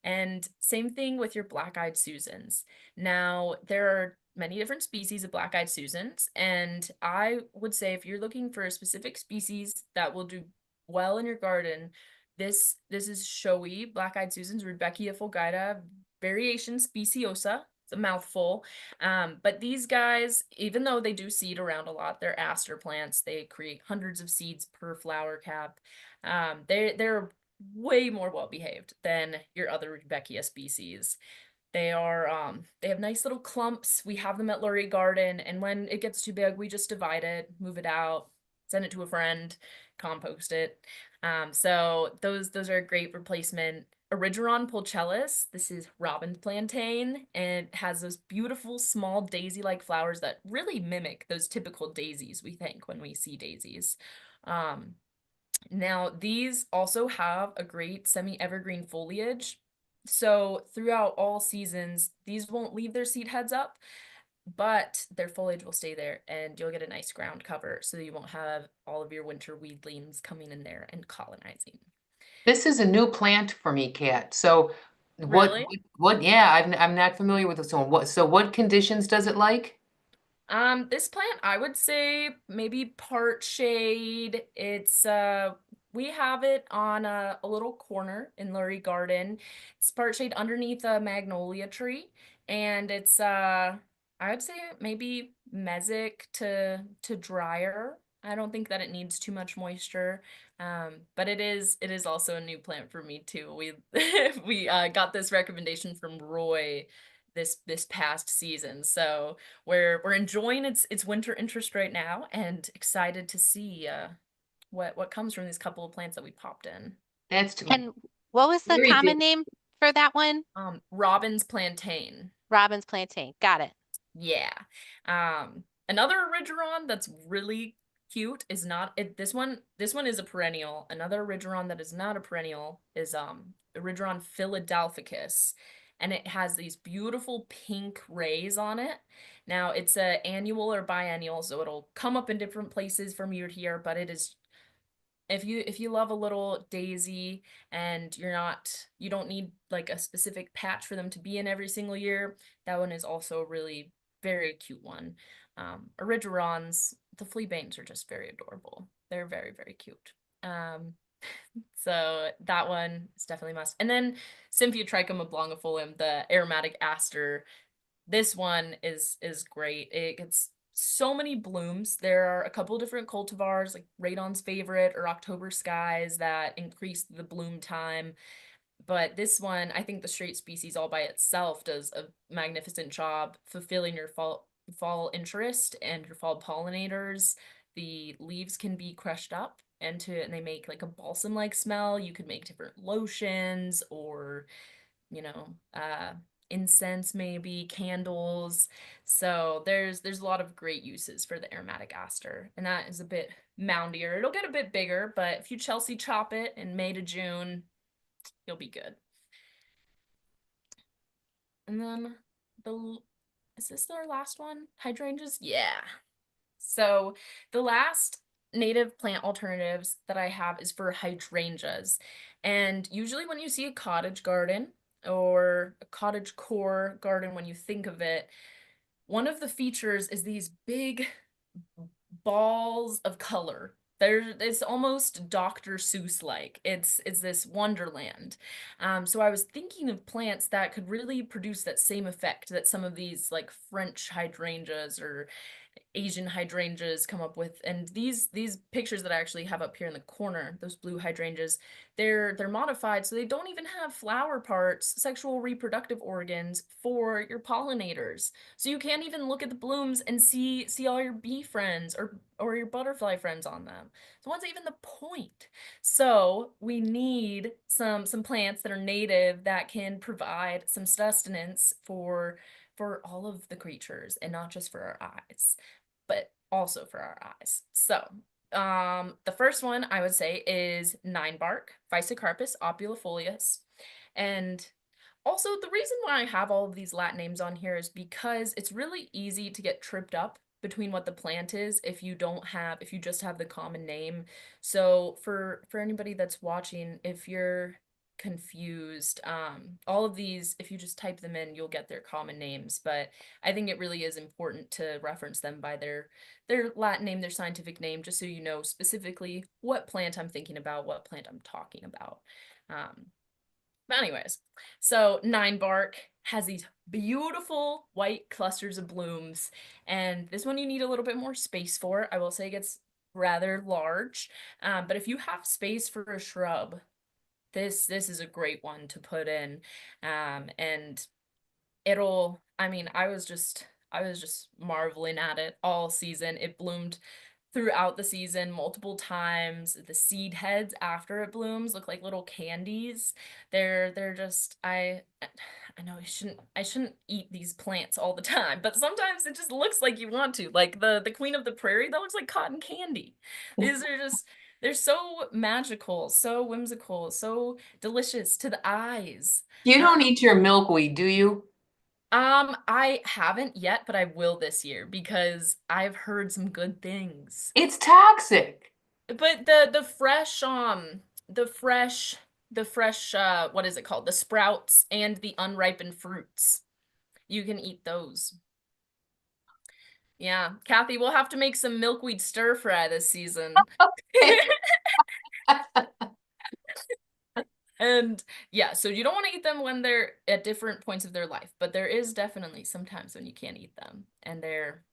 And same thing with your black-eyed Susans. Now, there are many different species of black-eyed Susans, and I would say if you're looking for a specific species that will do well in your garden, this is showy black-eyed Susans, Rudbeckia fulgida, variation speciosa. It's a mouthful. But these guys, even though they do seed around a lot, they're aster plants. They create hundreds of seeds per flower cap. They're way more well behaved than your other Rudbeckia species. They have nice little clumps. We have them at Lurie Garden, and when it gets too big, we just divide it, move it out, send it to a friend, compost it. So those are a great replacement. Erigeron pulchellus, this is robin plantain, and it has those beautiful small daisy-like flowers that really mimic those typical daisies we think when we see daisies. Now, these also have a great semi-evergreen foliage. So throughout all seasons, these won't leave their seed heads up, but their foliage will stay there and you'll get a nice ground cover so you won't have all of your winter weedlings coming in there and colonizing. This is a new plant for me, Kat. So Really? yeah, I'm not familiar with this one. What conditions does it like? This plant, I would say maybe part shade. We have it on a little corner in Lurie Garden. It's part shade underneath a magnolia tree, and I would say maybe mesic to drier. I don't think that it needs too much moisture. But it is also a new plant for me too. We got this recommendation from Roy this past season. So we're enjoying its winter interest right now and excited to see what comes from these couple of plants that we popped in. That's And what was the very common good. name for that one? Robin's plantain. Robin's plantain. Got it. Yeah. Another Origeron that's really cute is not it. This one is a perennial. Another Origeron that is not a perennial is Origeron philadelphicus, and it has these beautiful pink rays on it. Now it's a annual or biennial, so it'll come up in different places from year to year, but it is if you love a little daisy and you don't need like a specific patch for them to be in every single year, that one is also a really very cute one. Origerons, the fleabanes are just very adorable. They're very, very cute. So that one is definitely a must. And then Symphytrichum oblongifolium, the aromatic aster. This one is great. It gets so many blooms. There are a couple different cultivars like Radon's Favorite or October Skies that increase the bloom time. But this one, I think the straight species all by itself does a magnificent job fulfilling your fall interest and your fall pollinators. The leaves can be crushed up and they make like a balsam-like smell. You could make different lotions or, you know, incense, maybe candles. So there's a lot of great uses for the aromatic aster, and that is a bit moundier. It'll get a bit bigger, but if you Chelsea chop it in May to June, you'll be good. And then the is this our last one? Hydrangeas? Yeah. So the last native plant alternatives that I have is for hydrangeas. And usually when you see a cottage garden or a cottagecore garden, when you think of it, one of the features is these big balls of color. It's almost Dr. Seuss-like. It's this wonderland. So I was thinking of plants that could really produce that same effect that some of these like French hydrangeas or Asian hydrangeas come up with. And these pictures that I actually have up here in the corner, those blue hydrangeas, they're modified so they don't even have flower parts, sexual reproductive organs for your pollinators. So you can't even look at the blooms and see all your bee friends or your butterfly friends on them. So what's even the point? So we need some plants that are native that can provide some sustenance for all of the creatures and not just for our eyes, but also for our eyes. So the first one I would say is ninebark, Physocarpus opulifolius. And also the reason why I have all of these Latin names on here is because it's really easy to get tripped up between what the plant is if you just have the common name. So for anybody that's watching, if you're confused, all of these, if you just type them in, you'll get their common names. But I think it really is important to reference them by their Latin name, their scientific name, just so you know specifically what plant I'm thinking about, what plant I'm talking about. But anyways, so ninebark has these beautiful white clusters of blooms, and this one you need a little bit more space for. I will say it gets rather large, but if you have space for a shrub, this is a great one to put in, and I mean, I was just marveling at it all season. It bloomed throughout the season multiple times. The seed heads after it blooms look like little candies. They're just I know I shouldn't eat these plants all the time, but sometimes it just looks like you want to. Like the Queen of the Prairie, that looks like cotton candy. These are just they're so magical, so whimsical, so delicious to the eyes. You don't eat your milkweed, do you? I haven't yet, but I will this year because I've heard some good things. It's toxic. But the fresh what is it called? The sprouts and the unripened fruits. You can eat those. Yeah, Kathy, we'll have to make some milkweed stir fry this season. And yeah, so you don't want to eat them when they're at different points of their life, but there is definitely some times when you can't eat them, and they're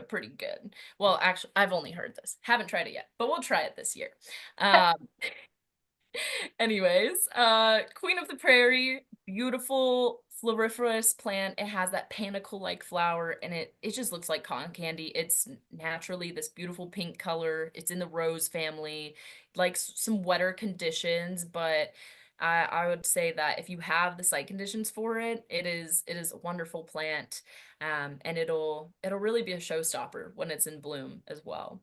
pretty good. Well, actually, I've only heard this. Haven't tried it yet, but we'll try it this year. Um, Anyways, Queen of the Prairie, beautiful floriferous plant. It has that panicle-like flower, and it just looks like cotton candy. It's naturally this beautiful pink color. It's in the rose family, like some wetter conditions, but I would say that if you have the site conditions for it, it is a wonderful plant, and it'll really be a showstopper when it's in bloom as well.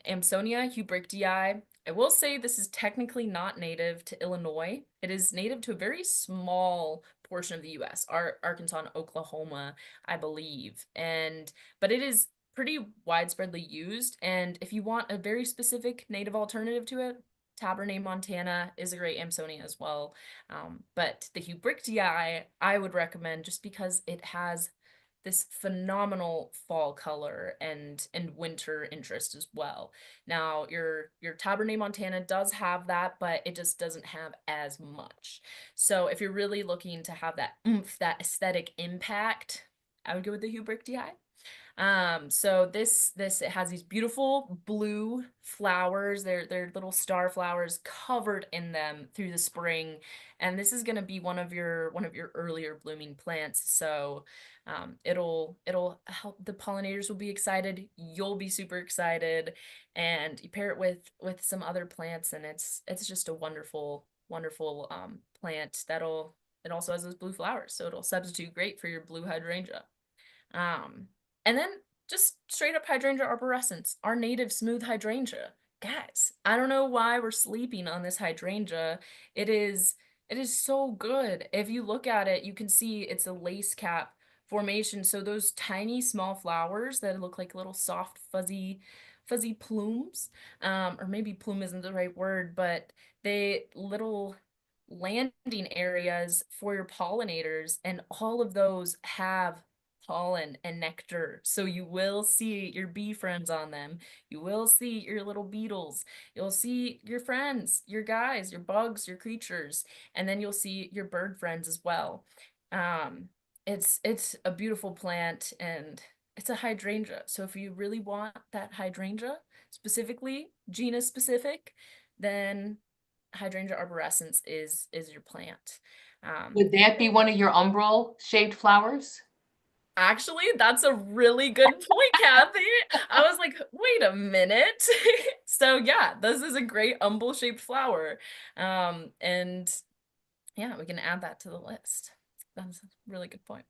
Amsonia hubrichtii. I will say this is technically not native to Illinois. It is native to a very small portion of the US, Arkansas and Oklahoma, I believe. But it is pretty widespreadly used. And if you want a very specific native alternative to it, Tabernet, Montana is a great Amsonia as well. But the hubrichtii I would recommend just because it has this phenomenal fall color and winter interest as well. Now, your Tabernet Montana does have that, but it just doesn't have as much. So if you're really looking to have that oomph, that aesthetic impact, I would go with the hubrichtii. So this it has these beautiful blue flowers. They're little star flowers covered in them through the spring, and this is gonna be one of your earlier blooming plants. So it'll help, the pollinators will be excited, you'll be super excited, and you pair it with some other plants, and it's just a wonderful plant that'll, it also has those blue flowers, so it'll substitute great for your blue hydrangea. Um, and then just straight up hydrangea arborescens, our native smooth hydrangea. Guys, I don't know why we're sleeping on this hydrangea. It is it is so good. If you look at it, you can see it's a lace cap formation. So those tiny small flowers that look like little soft fuzzy plumes, or maybe plume isn't the right word, but they little landing areas for your pollinators, and all of those have pollen and nectar. So you will see your bee friends on them. You will see your little beetles. You'll see your friends, your guys, your bugs, your creatures, and then you'll see your bird friends as well. Um, it's a beautiful plant, and it's a hydrangea. So if you really want that hydrangea, specifically genus specific, then hydrangea arborescens is your plant. Would that be one of your umbral shaped flowers? Actually, that's a really good point, Kathy. I was like, wait a minute. So yeah, this is a great umbel-shaped flower. And yeah, we can add that to the list. That's a really good point.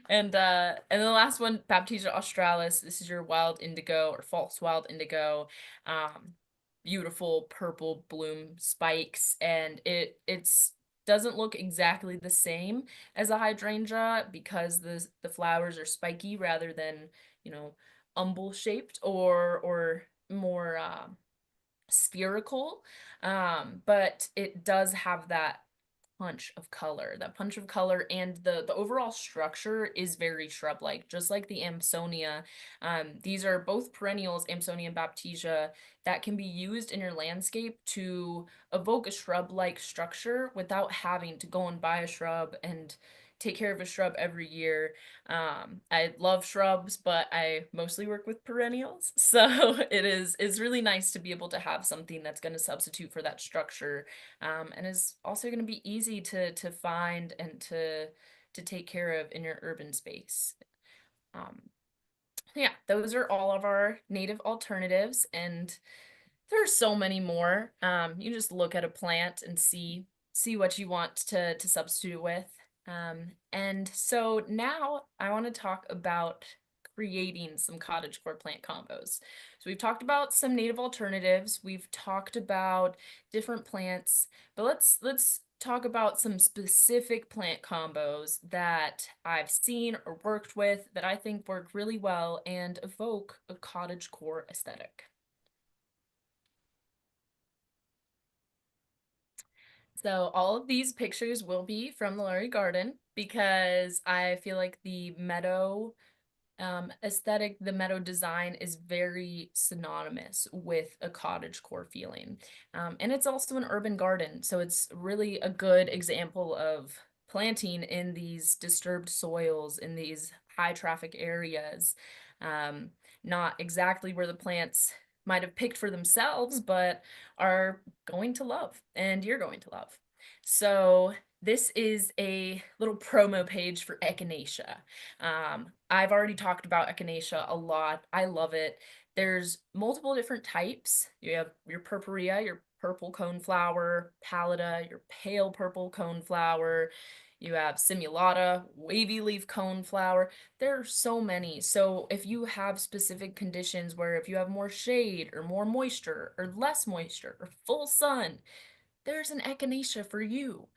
And the last one, Baptisia australis. This is your wild indigo or false wild indigo. Um, Beautiful purple bloom spikes, and it's doesn't look exactly the same as a hydrangea because the flowers are spiky rather than, you know, umbel shaped or more spherical. But it does have that punch of color, and the overall structure is very shrub-like, just like the Amsonia. These are both perennials, Amsonia and Baptisia, that can be used in your landscape to evoke a shrub-like structure without having to go and buy a shrub and take care of a shrub every year. I love shrubs, but I mostly work with perennials, so it's really nice to be able to have something that's going to substitute for that structure, and is also going to be easy to find and to take care of in your urban space. Um, yeah, those are all of our native alternatives, and there are so many more. You just look at a plant and see what you want to substitute with. And so now I want to talk about creating some cottagecore plant combos. So we've talked about some native alternatives, we've talked about different plants, but let's talk about some specific plant combos that I've seen or worked with that I think work really well and evoke a cottagecore aesthetic. So all of these pictures will be from the Lurie Garden because I feel like the meadow aesthetic, the meadow design is very synonymous with a cottagecore feeling. And it's also an urban garden, so it's really a good example of planting in these disturbed soils, in these high traffic areas. Um, Not exactly where the plants might have picked for themselves, but are going to love, and you're going to love. So this is a little promo page for echinacea. I've already talked about echinacea a lot. I love it. There's multiple different types. You have your purpurea, your purple coneflower, pallida, your pale purple coneflower. You have simulata, wavy leaf coneflower. There are so many. So if you have specific conditions where if you have more shade or more moisture or less moisture or full sun, there's an echinacea for you.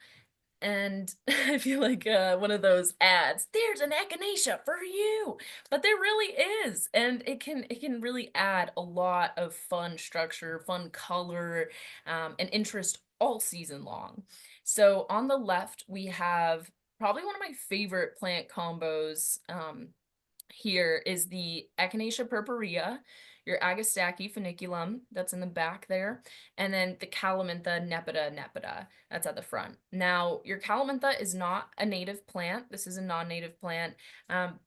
And I feel like one of those ads, there's an echinacea for you, but there really is, and it can really add a lot of fun structure, fun color, and interest all season long. So on the left we have probably one of my favorite plant combos. Here is the Echinacea purpurea, your Agastache funiculum that's in the back there, and then the Calamintha nepeta that's at the front. Now, your Calamintha is not a native plant. This is a non-native plant.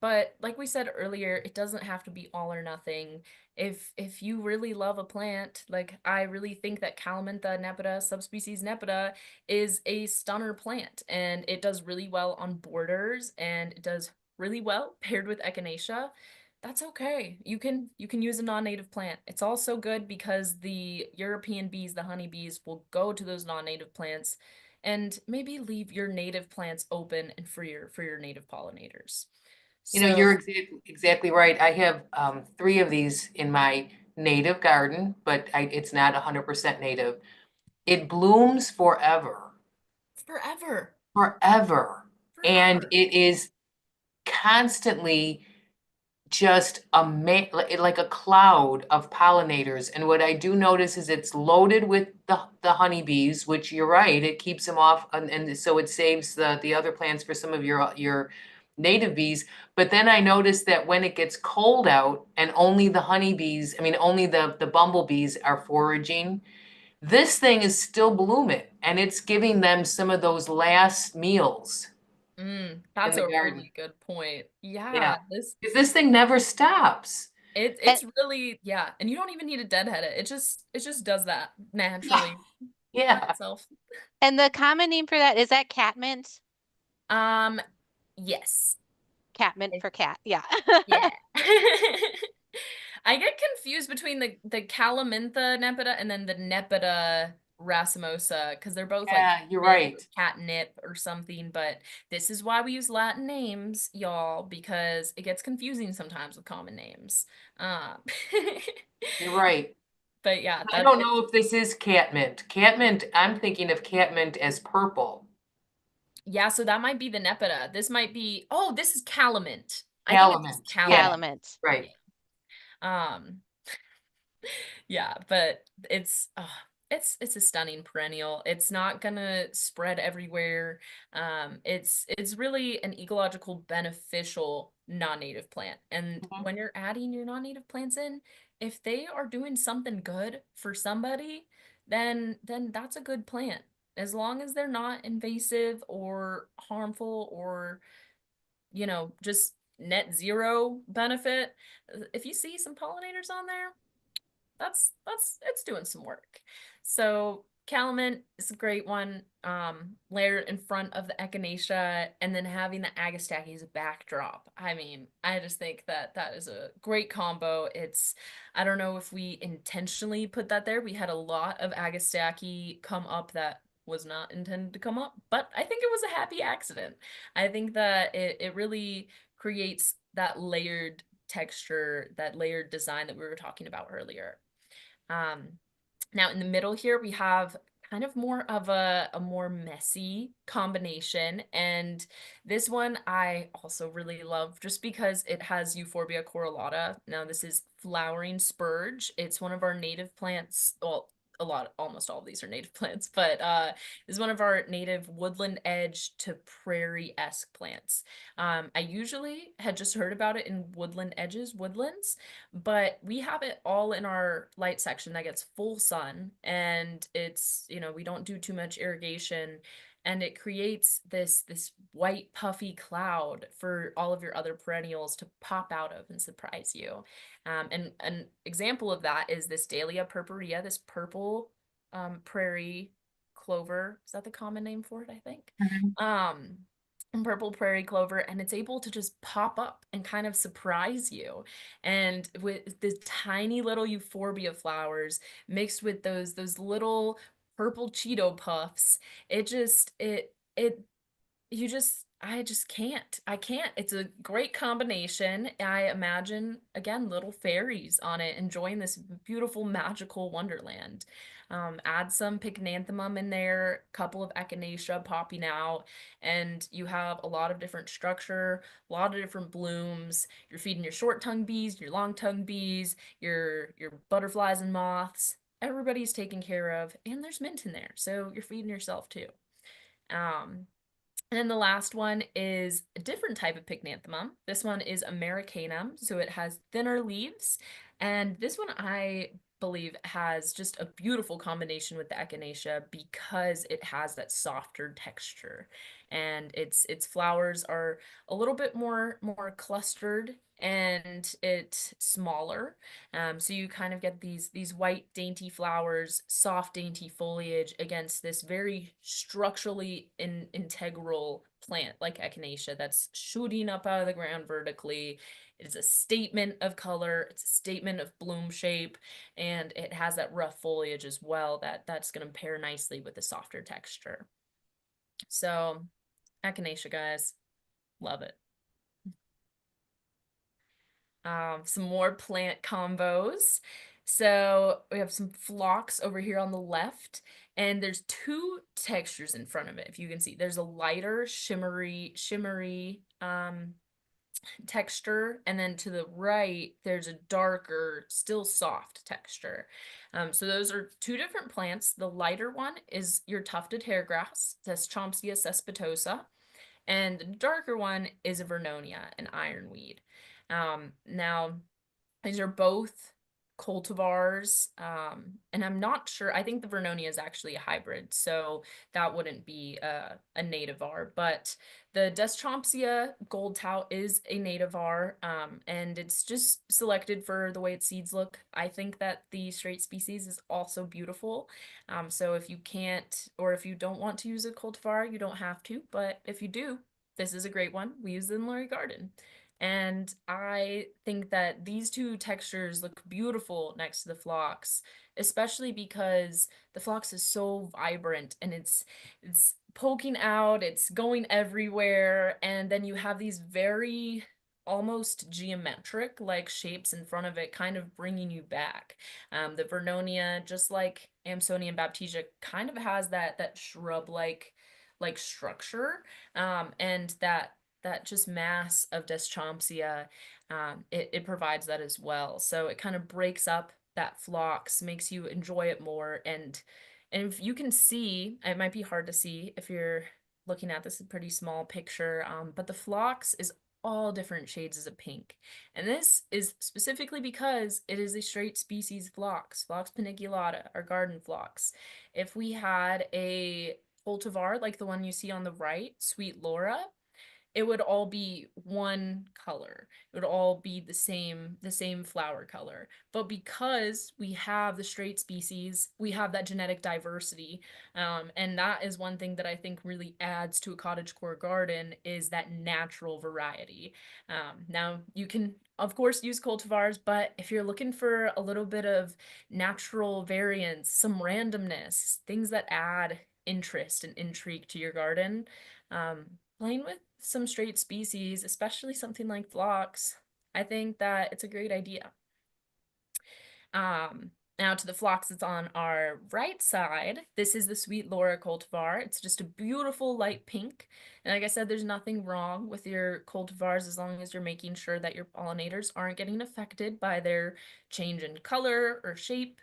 But like we said earlier, it doesn't have to be all or nothing. If you really love a plant, like I really think that Calamintha nepeta, subspecies nepeta, is a stunner plant, and it does really well on borders, and it does really well paired with echinacea. That's okay. You can use a non-native plant. It's also good because the European bees, the honeybees, will go to those non-native plants and maybe leave your native plants open and for your native pollinators. You know, So you're exactly right. I have 3 of these in my native garden, but it's not 100% native. It blooms forever, forever, forever. And forever. it is constantly just like a cloud of pollinators. And what I do notice is it's loaded with the honeybees, which you're right, it keeps them off, and so it saves the other plants for some of your native bees. But then I notice that when it gets cold out and only the honeybees, I mean, only the bumblebees are foraging, this thing is still blooming and it's giving them some of those last meals in That's the a garden. really good point. Yeah, Yeah, this because this thing never stops. And, it's really, yeah, and you don't even need to deadhead it. It just does that Yeah, naturally by yeah. itself. and the common name for that is that catmint? Um, yes. Catmint I- for cat. Yeah. Yeah. I get confused between the Calamintha nepeta and then the Nepeta racemosa because they're both like Yeah, you're nip or right. catnip or something, but this is why we use Latin names, y'all, because it gets confusing sometimes with common names. Um, You're right. but yeah, I don't know if this is catmint. Catmint, I'm thinking of catmint as purple. yeah, so that might be the Nepeta. This might be, oh, this is Calamint. I think it's just Calamint. Yeah, Calamint. Calamint. Yeah. right. Um, Yeah, but it's a stunning perennial. It's not gonna spread everywhere. It's really an ecological beneficial non-native plant. And Mhm. when you're adding your non-native plants in, if they are doing something good for somebody, then that's a good plant. As long as they're not invasive or harmful or, just net zero benefit. If you see some pollinators on there, that's it's doing some work. So Calamint is a great one, layered in front of the echinacea and then having the agastache as a backdrop. I mean, I just think that that is a great combo. I don't know if we intentionally put that there. We had a lot of agastache come up that was not intended to come up, but I think it was a happy accident. I think that it really creates that layered texture, that layered design that we were talking about earlier. Um, Now in the middle here, we have kind of more of a more messy combination. And this one I also really love just because it has Euphorbia correlata. Now this is flowering spurge. It's one of our native plants. Well, almost all of these are native plants, but this is one of our native woodland edge to prairie-esque plants. I usually had just heard about it in woodland edges, woodlands, but we have it all in our light section that gets full sun, and we don't do too much irrigation, and it creates this white puffy cloud for all of your other perennials to pop out of and surprise you. And an example of that is this Dahlia purpurea, this purple prairie clover. Is that the common name for it, I think? Mhm. Um, Purple prairie clover, and it's able to just pop up and kind of surprise you. And with the tiny little euphorbia flowers mixed with those little purple Cheeto puffs, it just it you just I just can't. I can't. It's a great combination. I imagine again little fairies on it enjoying this beautiful magical wonderland. Add some pycnanthemum in there, a couple of echinacea popping out, and you have a lot of different structure, a lot of different blooms. You're feeding your short-tongued bees, your long-tongued bees, your butterflies and moths. Everybody's taken care of, and there's mint in there, so you're feeding yourself too. Um, and then the last one is a different type of pycnanthemum. This one is Americanum, so it has thinner leaves, And this one I believe has just a beautiful combination with the echinacea because it has that softer texture, and its flowers are a little bit more clustered, and it's smaller. So you kind of get these white dainty flowers, soft dainty foliage against this very structurally integral plant like echinacea that's shooting up out of the ground vertically. It's a statement of color, it's a statement of bloom shape, and it has that rough foliage as well that's going to pair nicely with the softer texture. So, echinacea, guys, love it. Some more plant combos. So we have some phlox over here on the left, and there's two textures in front of it. If you can see, there's a lighter shimmery texture, and then to the right there's a darker, still soft texture. So those are two different plants. The lighter one is your tufted hairgrass, Deschampsia cespitosa, and the darker one is a vernonia, an ironweed. Now these are both cultivars, and I'm not sure. I think the Vernonia is actually a hybrid, so that wouldn't be a nativar. But the Deschampsia goldtout is a nativar, and it's just selected for the way its seeds look. I think that the straight species is also beautiful. So if you can't, or if you don't want to use a cultivar, you don't have to. But if you do, this is a great one. We use it in Lurie Garden. And I think that these two textures look beautiful next to the phlox, especially because the phlox is so vibrant and it's poking out, it's going everywhere, and then you have these very almost geometric like shapes in front of it, kind of bringing you back. The Vernonia, just like Amsonia baptisia, kind of has that shrub like structure, and that just mass of Deschampsia, it provides that as well. So it kind of breaks up that phlox, makes you enjoy it more. And if you can see, it might be hard to see if you're looking at this pretty small picture, but the phlox is all different shades of pink. And this is specifically because it is a straight species phlox, Phlox paniculata, our garden phlox. If we had a cultivar like the one you see on the right, Sweet Laura, it would all be one color. It would all be the same flower color. But because we have the straight species, we have that genetic diversity. And that is one thing that I think really adds to a cottagecore garden, is that natural variety. Now you can of course use cultivars, but if you're looking for a little bit of natural variance, some randomness, things that add interest and intrigue to your garden, playing with some straight species, especially something like phlox, I think that it's a great idea. Now to the phlox that's on our right side, this is the Sweet Laura cultivar. It's just a beautiful light pink. And like I said, there's nothing wrong with your cultivars as long as you're making sure that your pollinators aren't getting affected by their change in color or shape.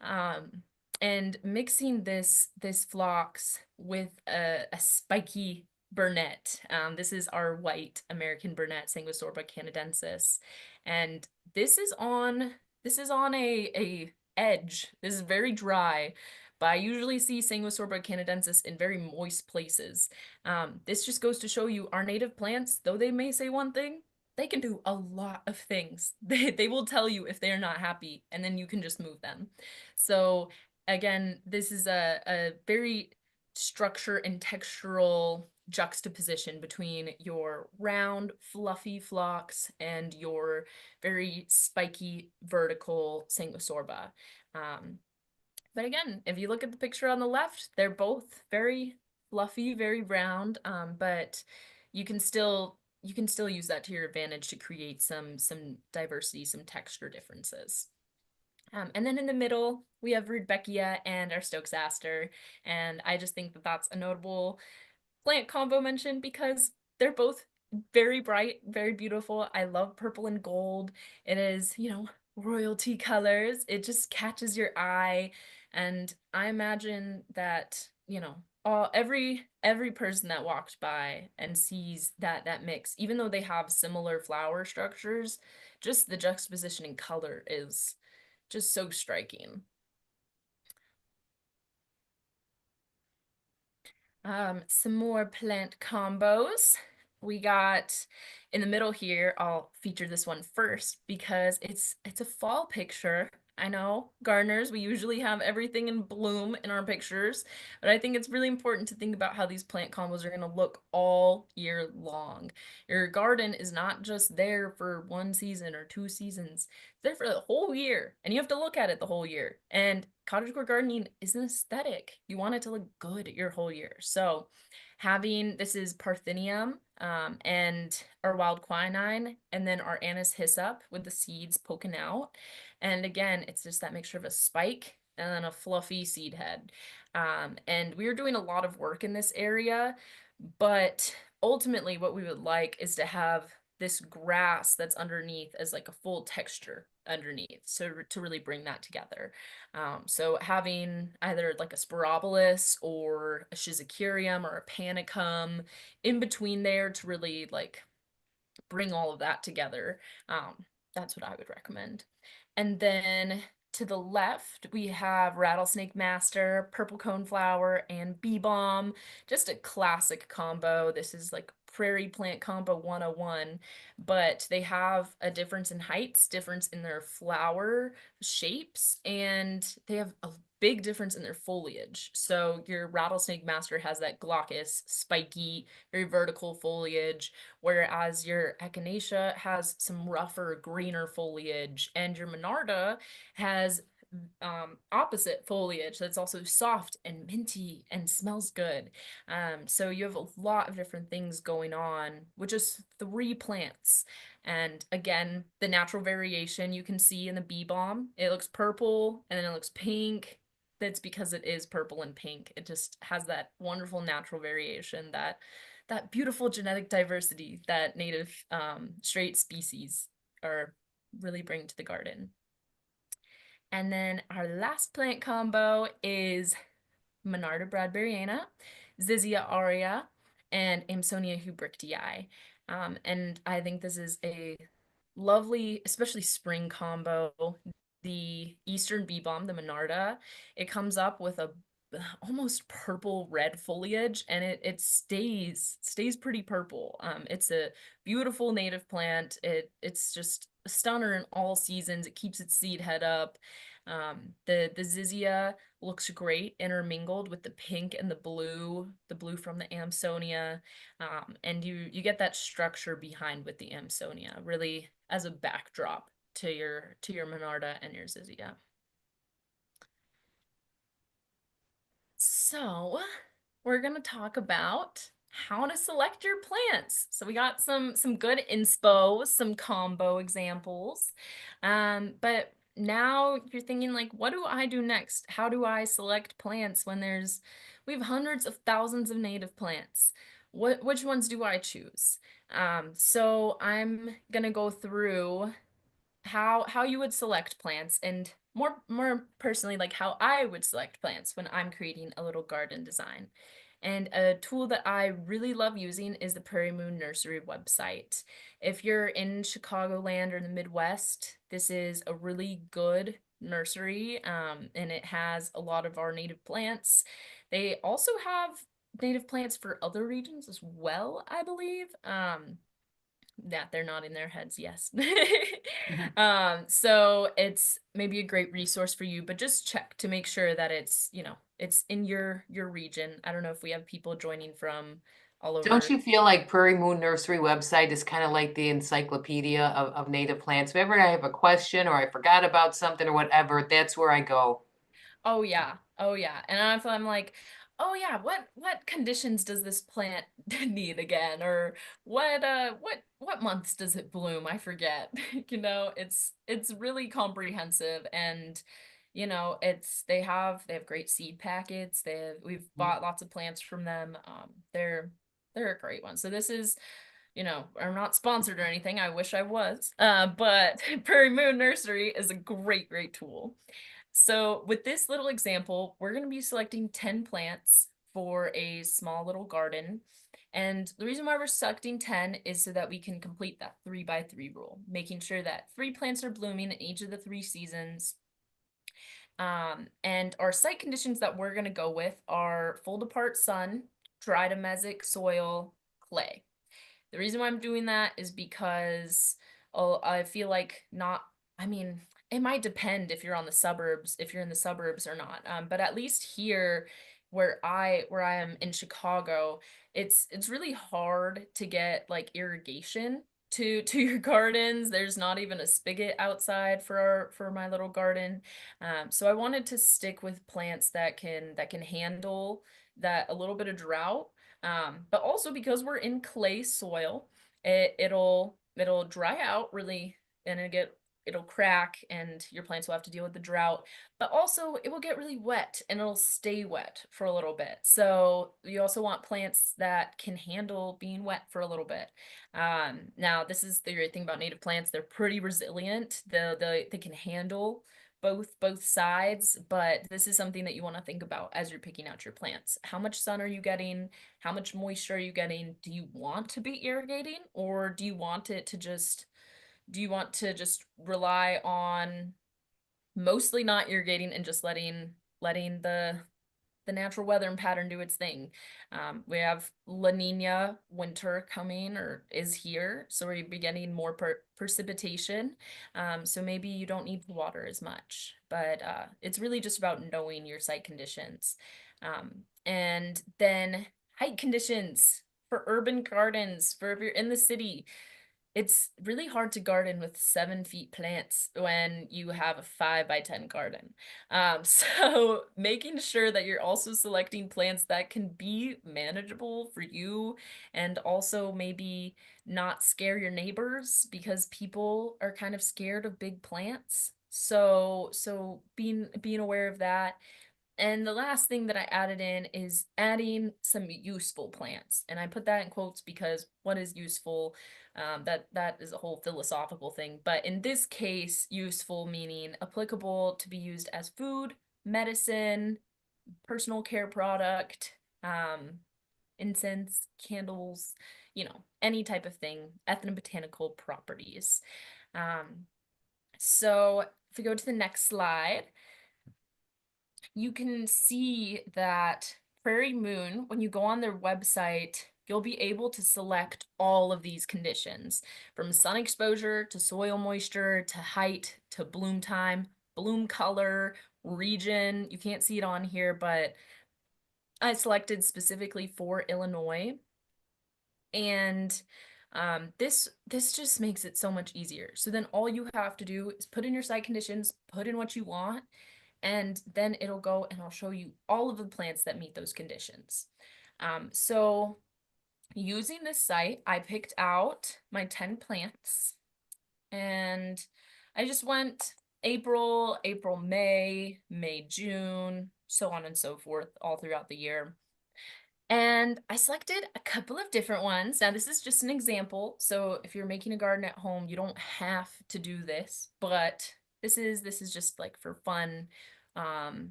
And mixing this phlox with a spiky Burnet. This is our white American Burnet, Sanguisorba canadensis, and this is on a edge. This is very dry, but I usually see Sanguisorba canadensis in very moist places. This just goes to show you our native plants, though they may say one thing, they can do a lot of things. They will tell you if they're not happy, and then you can just move them. So again, this is a very structure and textural juxtaposition between your round, fluffy phlox and your very spiky, vertical Sanguisorba. But again, if you look at the picture on the left, they're both very fluffy, very round, but you can still use that to your advantage to create some diversity, some texture differences. And then in the middle, we have Rudbeckia and our Stokes aster, and I just think that that's a notable plant combo mention because they're both very bright, very beautiful. I love purple and gold. It is, royalty colors. It just catches your eye. And I imagine that, every person that walked by and sees that mix, even though they have similar flower structures, just the juxtaposition in color is just so striking. Some more plant combos. We got in the middle here, I'll feature this one first because it's a fall picture. I know, gardeners, we usually have everything in bloom in our pictures, but I think it's really important to think about how these plant combos are going to look all year long. Your garden is not just there for one season or 2 seasons. It's there for the whole year, and you have to look at it the whole year. And cottagecore gardening is an aesthetic. You want it to look good your whole year. So having, this is parthenium, and our wild quinine, and then our anise hyssop with the seeds poking out. And again, it's just that mixture of a spike and then a fluffy seed head. And we are doing a lot of work in this area, but ultimately what we would like is to have this grass that's underneath as like a full texture underneath, so to really bring that together. So having either like a spirobolus or a schizocurium or a panicum in between there to really like bring all of that together. That's what I would recommend. And then to the left, we have rattlesnake master, purple coneflower, and bee balm. Just a classic combo. This is like prairie plant combo 101, but they have a difference in heights, difference in their flower shapes, and they have a big difference in their foliage. So your rattlesnake master has that glaucous, spiky, very vertical foliage, whereas your echinacea has some rougher, greener foliage, and your monarda has opposite foliage that's also soft and minty and smells good. So you have a lot of different things going on with just 3 plants. And again, the natural variation you can see in the bee balm, it looks purple and then it looks pink. That's because it is purple and pink. It just has that wonderful natural variation, that beautiful genetic diversity that native straight species are really bring to the garden. And then our last plant combo is Monarda bradburyana, Zizia aurea, and Amsonia hubrichtii. And I think this is a lovely, especially spring combo. The eastern bee balm, the Monarda, it comes up with a almost purple red foliage, and it stays pretty purple. It's a beautiful native plant. It's just a stunner in all seasons. It keeps its seed head up. The Zizia looks great intermingled with the pink and the blue from the Amsonia, and you get that structure behind with the Amsonia, really as a backdrop to your Monarda and your Zizia. So we're going to talk about how to select your plants. So we got some good inspo, some combo examples. But now you're thinking like, what do I do next? How do I select plants when we have hundreds of thousands of native plants? Which ones do I choose? So I'm going to go through how you would select plants, and more personally like how I would select plants when I'm creating a little garden design. And a tool that I really love using is the Prairie Moon Nursery website. If you're in Chicagoland or the Midwest, this is a really good nursery, and it has a lot of our native plants. They also have native plants for other regions as well, I believe. That they're nodding their heads, yes. So it's maybe a great resource for you, but just check to make sure that it's, it's in your region. I don't know if we have people joining from all over. Don't you feel like Prairie Moon Nursery website is kind of like the encyclopedia of native plants? Whenever I have a question or I forgot about something or whatever, that's where I go. Oh yeah. Oh yeah. And I'm like, oh yeah, what conditions does this plant need again? Or what months does it bloom? I forget. It's really comprehensive, and they have great seed packets. We've bought lots of plants from them. They're a great one. So this is, I'm not sponsored or anything. I wish I was. But Prairie Moon Nursery is a great tool. So with this little example, we're going to be selecting 10 plants for a small little garden. And the reason why we're selecting 10 is so that we can complete that 3x3 rule, making sure that 3 plants are blooming in each of the 3 seasons. And our site conditions that we're going to go with are fold apart sun, dry to mesic soil, clay. The reason why I'm doing that is because I feel like not, I mean, it might depend if you're on the suburbs, if you're in the suburbs or not. But at least here where I am in Chicago, it's really hard to get like irrigation to your gardens. There's not even a spigot outside for my little garden. So I wanted to stick with plants that can handle that a little bit of drought. But also because we're in clay soil, it'll dry out really, and it'll crack, and your plants will have to deal with the drought. But also it will get really wet, and it'll stay wet for a little bit. So you also want plants that can handle being wet for a little bit. Now this is the great thing about native plants; they're pretty resilient. They can handle both sides, but this is something that you want to think about as you're picking out your plants. How much sun are you getting? How much moisture are you getting? Do you want to be irrigating, or do you want to just rely on mostly not irrigating and just letting the natural weather and pattern do its thing? We have La Nina winter coming, or is here, so we're getting more precipitation. So maybe you don't need to water as much, but it's really just about knowing your site conditions. And then height conditions for urban gardens, for if you're in the city. It's really hard to garden with 7 feet plants when you have a 5x10 garden. So making sure that you're also selecting plants that can be manageable for you, and also maybe not scare your neighbors, because people are kind of scared of big plants. So being aware of that. And the last thing that I added in is adding some useful plants. And I put that in quotes because what is useful? That is a whole philosophical thing. But in this case, useful meaning applicable to be used as food, medicine, personal care product, incense, candles, any type of thing, ethnobotanical properties. So if we go to the next slide, you can see that Prairie Moon, when you go on their website, you'll be able to select all of these conditions, from sun exposure to soil moisture to height to bloom time, bloom color, region. You can't see it on here, but I selected specifically for Illinois. And this just makes it so much easier. So then all you have to do is put in your site conditions, put in what you want, and then it'll go and I'll show you all of the plants that meet those conditions. So using this site, I picked out my 10 plants, and I just went April, May, June, so on and so forth, all throughout the year. And I selected a couple of different ones. Now, this is just an example. So if you're making a garden at home, you don't have to do this, but this is just like for fun,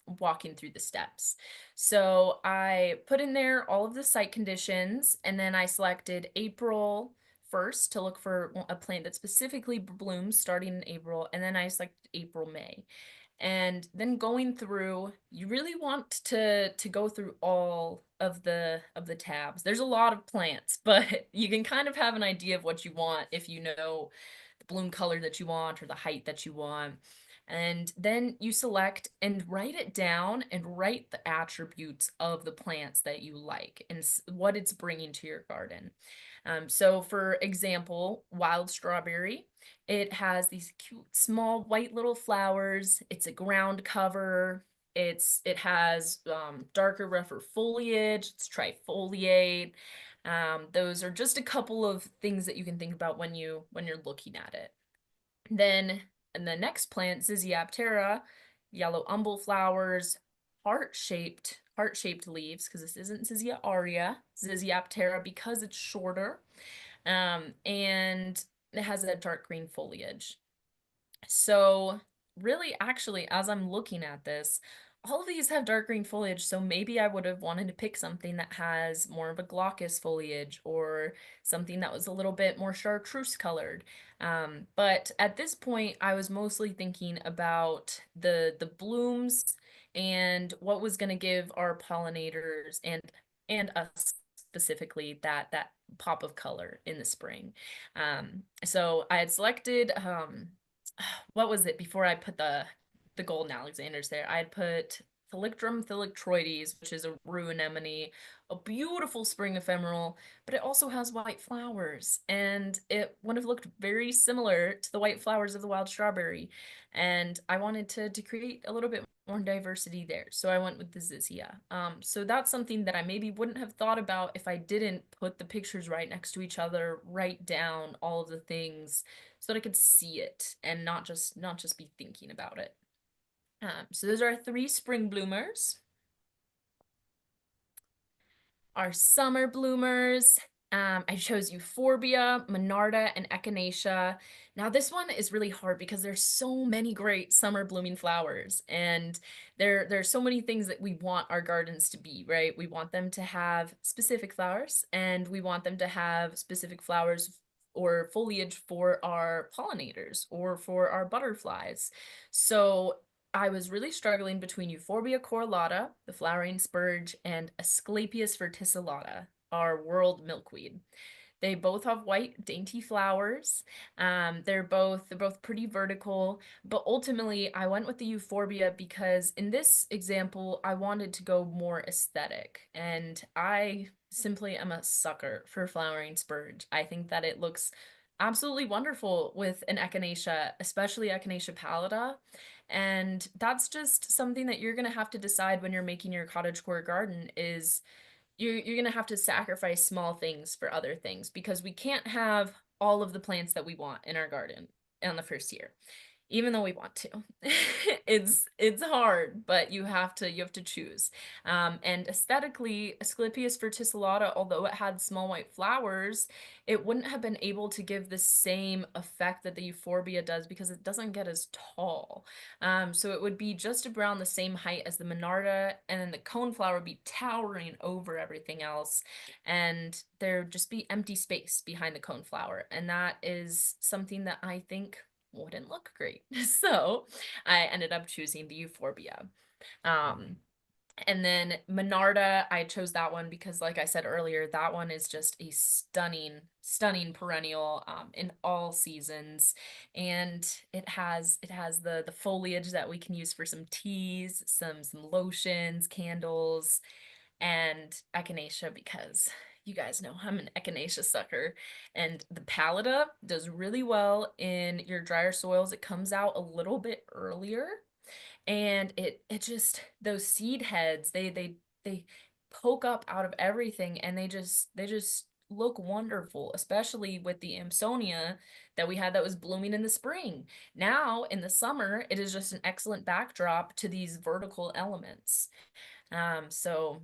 walking through the steps. So I put in there all of the site conditions, and then I selected April 1st to look for a plant that specifically blooms starting in April, and then I selected April, May. And then going through, you really want to go through all of the tabs. There's a lot of plants, but you can kind of have an idea of what you want if you know the bloom color that you want or the height that you want. And then you select and write it down and write the attributes of the plants that you like and what it's bringing to your garden. So for example, wild strawberry, it has these cute small white little flowers. It's a ground cover. It has darker, rougher foliage. It's trifoliate. Those are just a couple of things that you can think about when you're looking at it. Then in the next plant, Zyziaptera, yellow umbel flowers, heart-shaped leaves, because this isn't Zizia aurea, Zyziaptera because it's shorter, and it has a dark green foliage. So really, actually, as I'm looking at this, all of these have dark green foliage, so maybe I would have wanted to pick something that has more of a glaucous foliage or something that was a little bit more chartreuse colored. But at this point, I was mostly thinking about the blooms and what was going to give our pollinators and us specifically that pop of color in the spring. So I had selected what was it before I put the golden Alexanders there? I had put Thalictrum thalictroides, which is a rue anemone, a beautiful spring ephemeral, but it also has white flowers, and it would have looked very similar to the white flowers of the wild strawberry. And I wanted to create a little bit more diversity there, so I went with the Zizia. So that's something that I maybe wouldn't have thought about if I didn't put the pictures right next to each other, write down all of the things so that I could see it and not just be thinking about it. So those are our 3 spring bloomers. Our summer bloomers, I chose Euphorbia, Monarda, and Echinacea. Now this one is really hard because there's so many great summer blooming flowers, and there's so many things that we want our gardens to be, right? We want them to have specific flowers, and we want them to have specific flowers or foliage for our pollinators or for our butterflies. So I was really struggling between Euphorbia correlata, the flowering spurge, and Asclepias verticillata, our world milkweed. They both have white, dainty flowers. They're both pretty vertical, but ultimately I went with the Euphorbia because in this example I wanted to go more aesthetic, and I simply am a sucker for flowering spurge. I think that it looks absolutely wonderful with an echinacea, especially Echinacea pallida. And that's just something that you're going to have to decide when you're making your cottagecore garden is you're gonna have to sacrifice small things for other things because we can't have all of the plants that we want in our garden on the first year, even though we want to. It's hard, but you have to choose. And aesthetically, Asclepias verticillata, although it had small white flowers, it wouldn't have been able to give the same effect that the Euphorbia does because it doesn't get as tall. So it would be just around the same height as the Monarda, and then the coneflower would be towering over everything else, and there'd just be empty space behind the coneflower, and that is something that I think wouldn't look great. So I ended up choosing the Euphorbia. Um, and then Monarda, I chose that one because, like I said earlier, that one is just a stunning, stunning perennial in all seasons, and it has the foliage that we can use for some teas, some lotions, candles, and echinacea because you guys know I'm an echinacea sucker. And the pallida does really well in your drier soils. It comes out a little bit earlier, and it just those seed heads they poke up out of everything, and they just look wonderful, especially with the Amsonia that we had that was blooming in the spring. Now in the summer, it is just an excellent backdrop to these vertical elements. So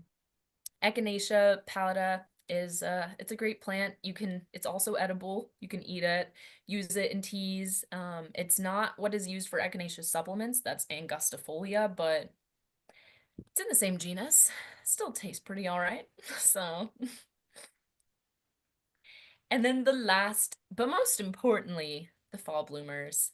Echinacea pallida is it's a great plant. It's also edible. You can eat it, use it in teas. It's not what is used for Echinacea supplements. That's Angustifolia, but it's in the same genus. Still tastes pretty all right. So, and then the last, but most importantly, the fall bloomers.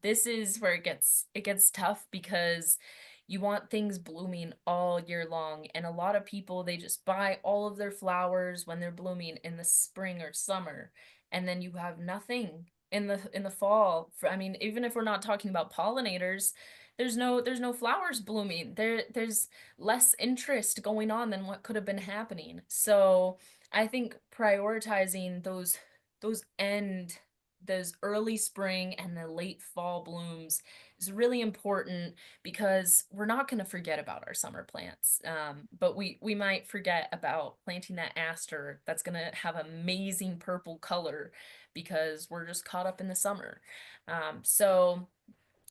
This is where it gets tough because you want things blooming all year long, and a lot of people they just buy all of their flowers when they're blooming in the spring or summer, and then you have nothing in the fall. I mean, even if we're not talking about pollinators, there's no flowers blooming. There's less interest going on than what could have been happening. So I think prioritizing those early spring and the late fall blooms is really important because we're not going to forget about our summer plants. But we might forget about planting that aster that's going to have amazing purple color because we're just caught up in the summer. So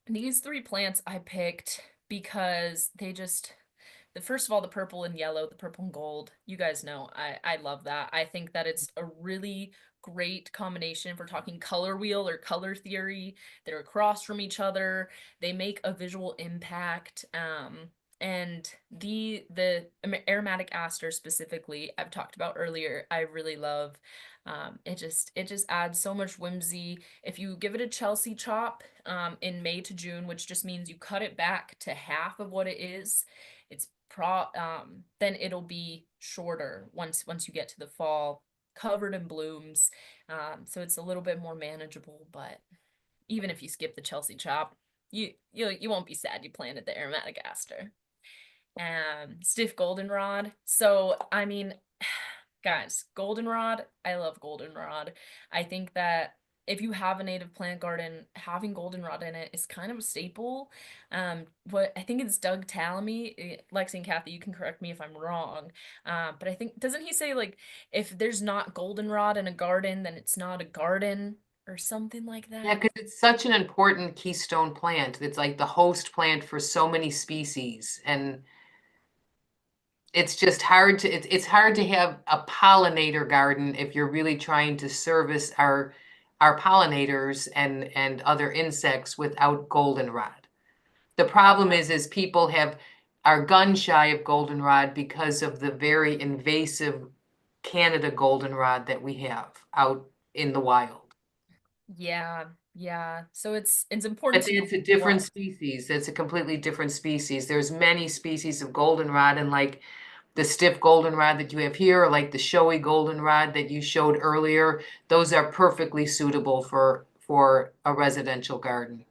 these 3 plants I picked because the first of all, the purple and yellow, the purple and gold, you guys know, I love that. I think that it's a really great combination if we're talking color wheel or color theory. They're across from each other. They make a visual impact. And the aromatic aster specifically, I've talked about earlier, I really love. It just adds so much whimsy. If you give it a Chelsea chop in May to June, which just means you cut it back to half of what it is, it's then it'll be shorter once you get to the fall, covered in blooms. So it's a little bit more manageable, but even if you skip the Chelsea chop, you won't be sad you planted the aromatic aster. Stiff goldenrod. So I mean, guys, goldenrod, I love goldenrod. I think that if you have a native plant garden, having goldenrod in it is kind of a staple. What I think it's Doug Tallamy, Lexi and Kathy, you can correct me if I'm wrong. But I think doesn't he say like if there's not goldenrod in a garden, then it's not a garden or something like Yeah, that? because it's such an important keystone plant. It's like the host plant for so many species. And it's just hard to it's hard to have a pollinator garden if you're really trying to service our pollinators and other insects without goldenrod. The problem is people are gun shy of goldenrod because of the very invasive Canada goldenrod that we have out in the wild. Yeah, yeah. So it's important But to know it's a different what. species. It's a completely different species. There's many species of goldenrod, and like the stiff goldenrod that you have here, or like the showy goldenrod that you showed earlier, those are perfectly suitable for a residential garden.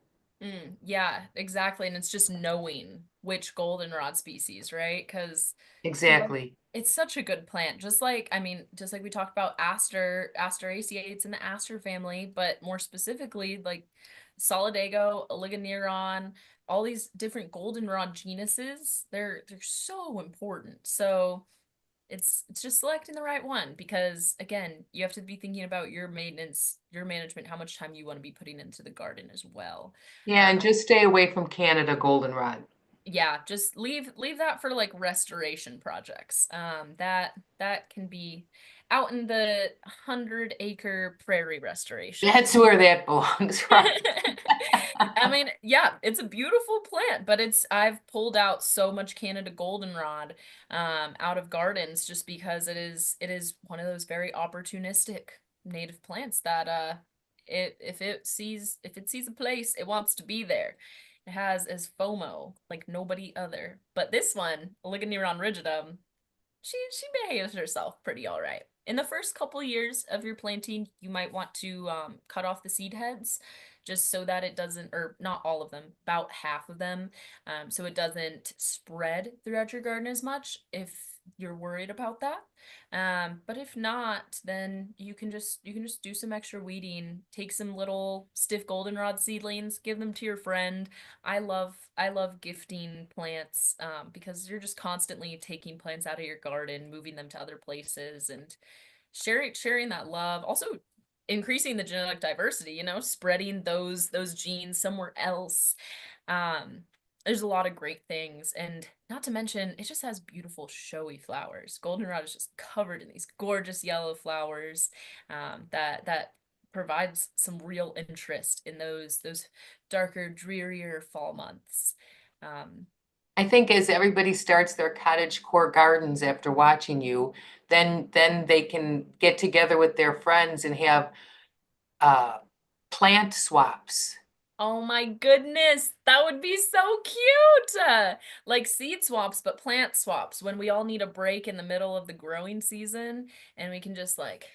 Yeah, exactly. And it's just knowing which goldenrod species, right? Because Exactly. it's such a good plant. Just like, I mean, just like we talked about Asteraceae, it's in the aster family, but more specifically, like Solidago, Oligoneron, all these different goldenrod genuses, they're so important. So it's just selecting the right one because again, you have to be thinking about your maintenance, your management, how much time you want to be putting into the garden as well. Yeah, and just stay away from Canada goldenrod. Yeah, just leave that for like restoration projects. That can be out in the 100-acre prairie restoration. That's where that belongs, right? I mean, yeah, it's a beautiful plant, but I've pulled out so much Canada goldenrod out of gardens just because it is one of those very opportunistic native plants that if it sees a place, it wants to be there. It has as FOMO like nobody other. But this one, Oligoneron rigidum, she behaves herself pretty all right. In the first couple years of your planting, you might want to cut off the seed heads just so that it doesn't, or not all of them, about half of them, so it doesn't spread throughout your garden as much if you're worried about that. But if not, then you can just do some extra weeding, take some little stiff goldenrod seedlings, give them to your friend. I love gifting plants because you're just constantly taking plants out of your garden, moving them to other places, and sharing that love. Also, increasing the genetic diversity. Spreading those genes somewhere else. Um, there's a lot of great things, and not to mention, it just has beautiful, showy flowers. Goldenrod is just covered in these gorgeous yellow flowers that provides some real interest in those darker, drearier fall months. Um, I think as everybody starts their cottagecore gardens after watching you, then they can get together with their friends and have uh, plant swaps. oh my goodness, that would be so cute! Like seed swaps, but plant swaps when we all need a break in the middle of the growing season, and we can just like,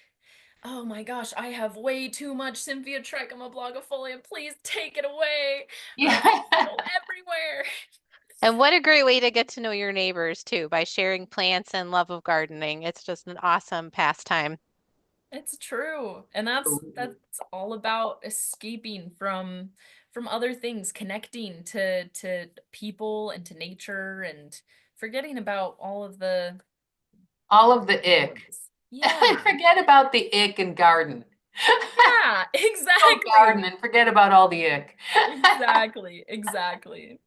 oh my gosh, I have way too much Cynthia trichoma blogifolia. Please take it away. I Yeah. want it to go everywhere. And what a great way to get to know your neighbors too, by sharing plants and love of gardening. It's just an awesome pastime. It's true. And that's all about escaping from other things, connecting to people and to nature and forgetting about all of the All of the ick. problems. Yeah. Forget about the ick and garden. Yeah, Go garden exactly. and forget about all the ick. Exactly. Exactly.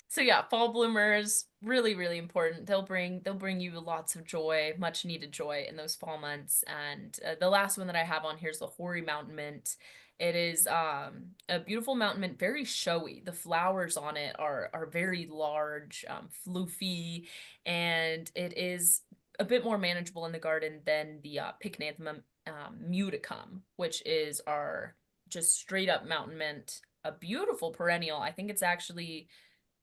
So yeah, fall bloomers, really, really important. They'll bring you lots of joy, much needed joy in those fall months. And the last one that I have on here is the hoary mountain mint. It is a beautiful mountain mint, very showy. The flowers on it are very large, floofy, and it is a bit more manageable in the garden than the Pycnanthemum muticum, which is our just straight up mountain mint, a beautiful perennial. I think it's actually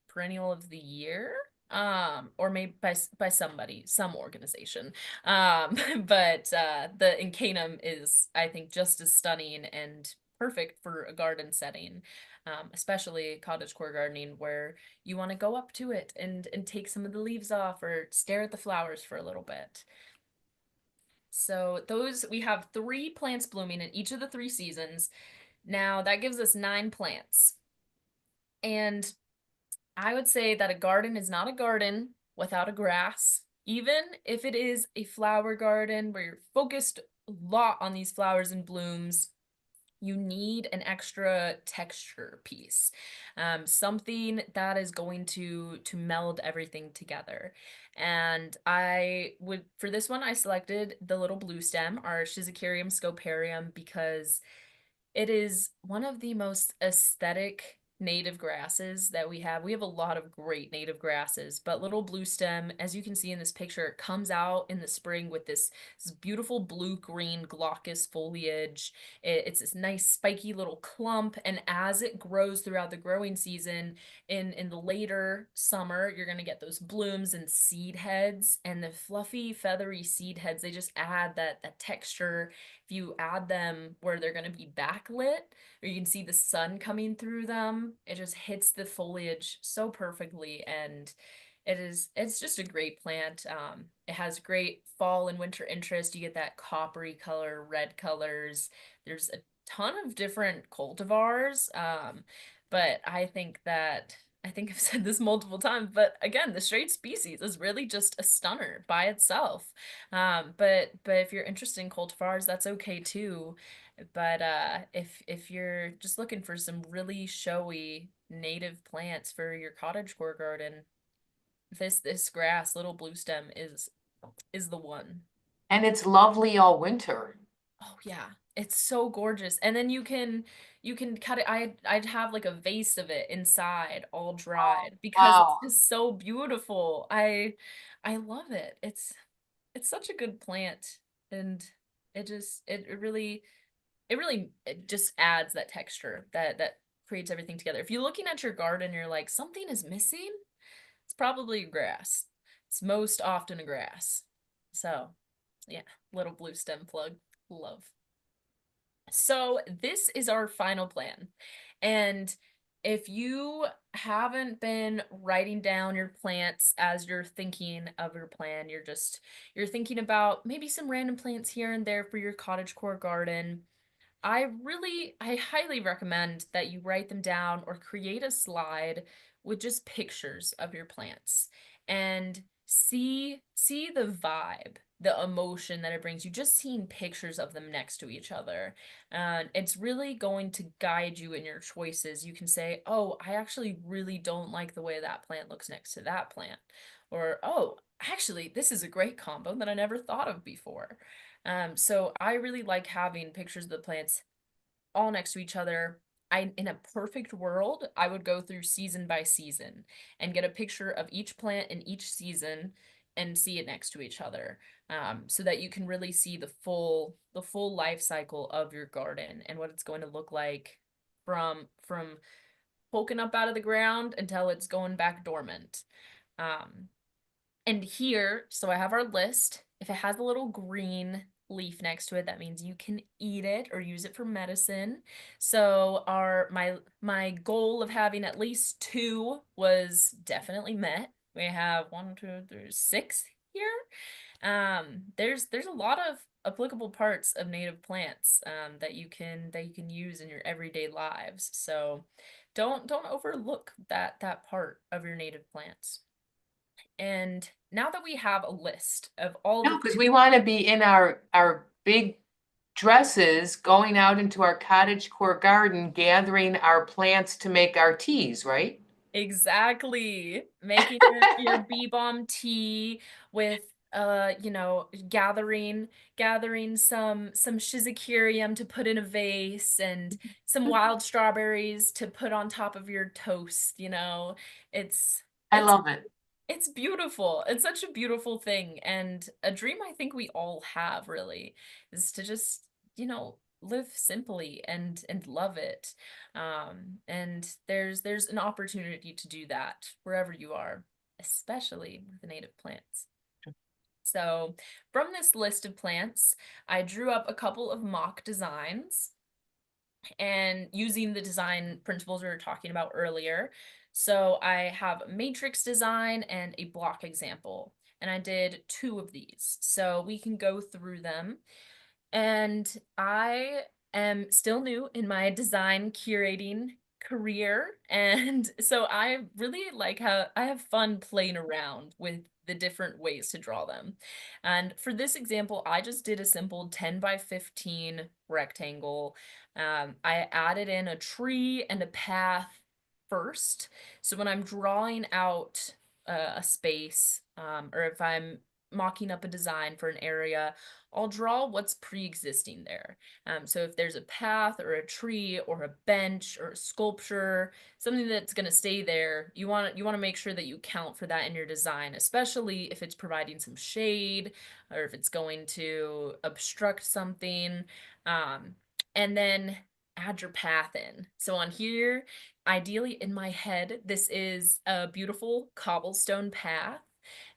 perennial of the year, or maybe by somebody, some organization. But the incanum is, I think, just as stunning and perfect for a garden setting, especially cottagecore gardening, where you want to go up to it and take some of the leaves off or stare at the flowers for a little bit. So those, we have 3 plants blooming in each of the 3 seasons. Now that gives us 9 plants. And I would say that a garden is not a garden without a grass. Even if it is a flower garden where you're focused a lot on these flowers and blooms, you need an extra texture piece, something that is going to meld everything together. And I would, for this one, I selected the little blue stem, our Schizacharium scoparium, because it is one of the most aesthetic native grasses that we have. We have a lot of great native grasses, but little blue stem, as you can see in this picture, it comes out in the spring with this beautiful blue-green glaucous foliage. It's this nice spiky little clump, and as it grows throughout the growing season, in the later summer, you're gonna get those blooms and seed heads, and the fluffy, feathery seed heads, they just add that texture. If you add them where they're going to be backlit, or you can see the sun coming through them, it just hits the foliage so perfectly. And it's just a great plant. It has great fall and winter interest. You get that coppery color, red colors. There's a ton of different cultivars. But I think I've said this multiple times, but again, the straight species is really just a stunner by itself. But if you're interested in cultivars, that's okay too. But if you're just looking for some really showy native plants for your cottagecore garden, this grass, little blue stem, is the one. And it's lovely all winter. Oh yeah, it's so gorgeous. And then you can cut it. I'd have like a vase of it inside, all dried, because it's Wow. just so beautiful. I love it. It's such a good plant, and it just adds that texture that creates everything together. If you're looking at your garden, you're like, something is missing, it's probably grass. It's most often a grass. So yeah, little blue stem plug. Love. So this is our final plan. And if you haven't been writing down your plants as you're thinking of your plan, you're thinking about maybe some random plants here and there for your cottagecore garden, I highly recommend that you write them down or create a slide with just pictures of your plants and see the vibe, the emotion that it brings you just seeing pictures of them next to each other. And it's really going to guide you in your choices. You can say, "Oh, I actually really don't like the way that plant looks next to that plant." Or, "Oh, actually, this is a great combo that I never thought of before." So I really like having pictures of the plants all next to each other. In a perfect world, I would go through season by season and get a picture of each plant in each season and see it next to each other, so that you can really see the full life cycle of your garden and what it's going to look like from poking up out of the ground until it's going back dormant. And here, so I have our list. If it has a little green leaf next to it, that means you can eat it or use it for medicine. So my goal of having at least 2 was definitely met. We have 1, 2, 3, 6 here. There's a lot of applicable parts of native plants, that you can use in your everyday lives. So don't overlook that part of your native plants. And now that we have a list of all No, the because we want to be in our big dresses, going out into our cottagecore garden, gathering our plants to make our teas, right? Exactly. Making your bee balm tea with you know, gathering some schizocurium to put in a vase and some wild strawberries to put on top of your toast, you know. It's I it's love it. it's beautiful. It's such a beautiful thing and a dream I think we all have really is to just, you know, live simply and love it. And there's an opportunity to do that wherever you are, especially with the native plants. So, from this list of plants, I drew up a couple of mock designs and using the design principles we were talking about earlier. So I have a matrix design and a block example, and I did two of these. So we can go through them. And I am still new in my design curating career. And so I really like how I have fun playing around with the different ways to draw them. And for this example, I just did a simple 10 by 15 rectangle. I added in a tree and a path first. So when I'm drawing out a space, or if I'm mocking up a design for an area, I'll draw what's pre-existing there. So if there's a path or a tree or a bench or a sculpture, something that's going to stay there, you want to make sure that you count for that in your design, especially if it's providing some shade or if it's going to obstruct something. Um, and then add your path in. So on here, ideally in my head, this is a beautiful cobblestone path.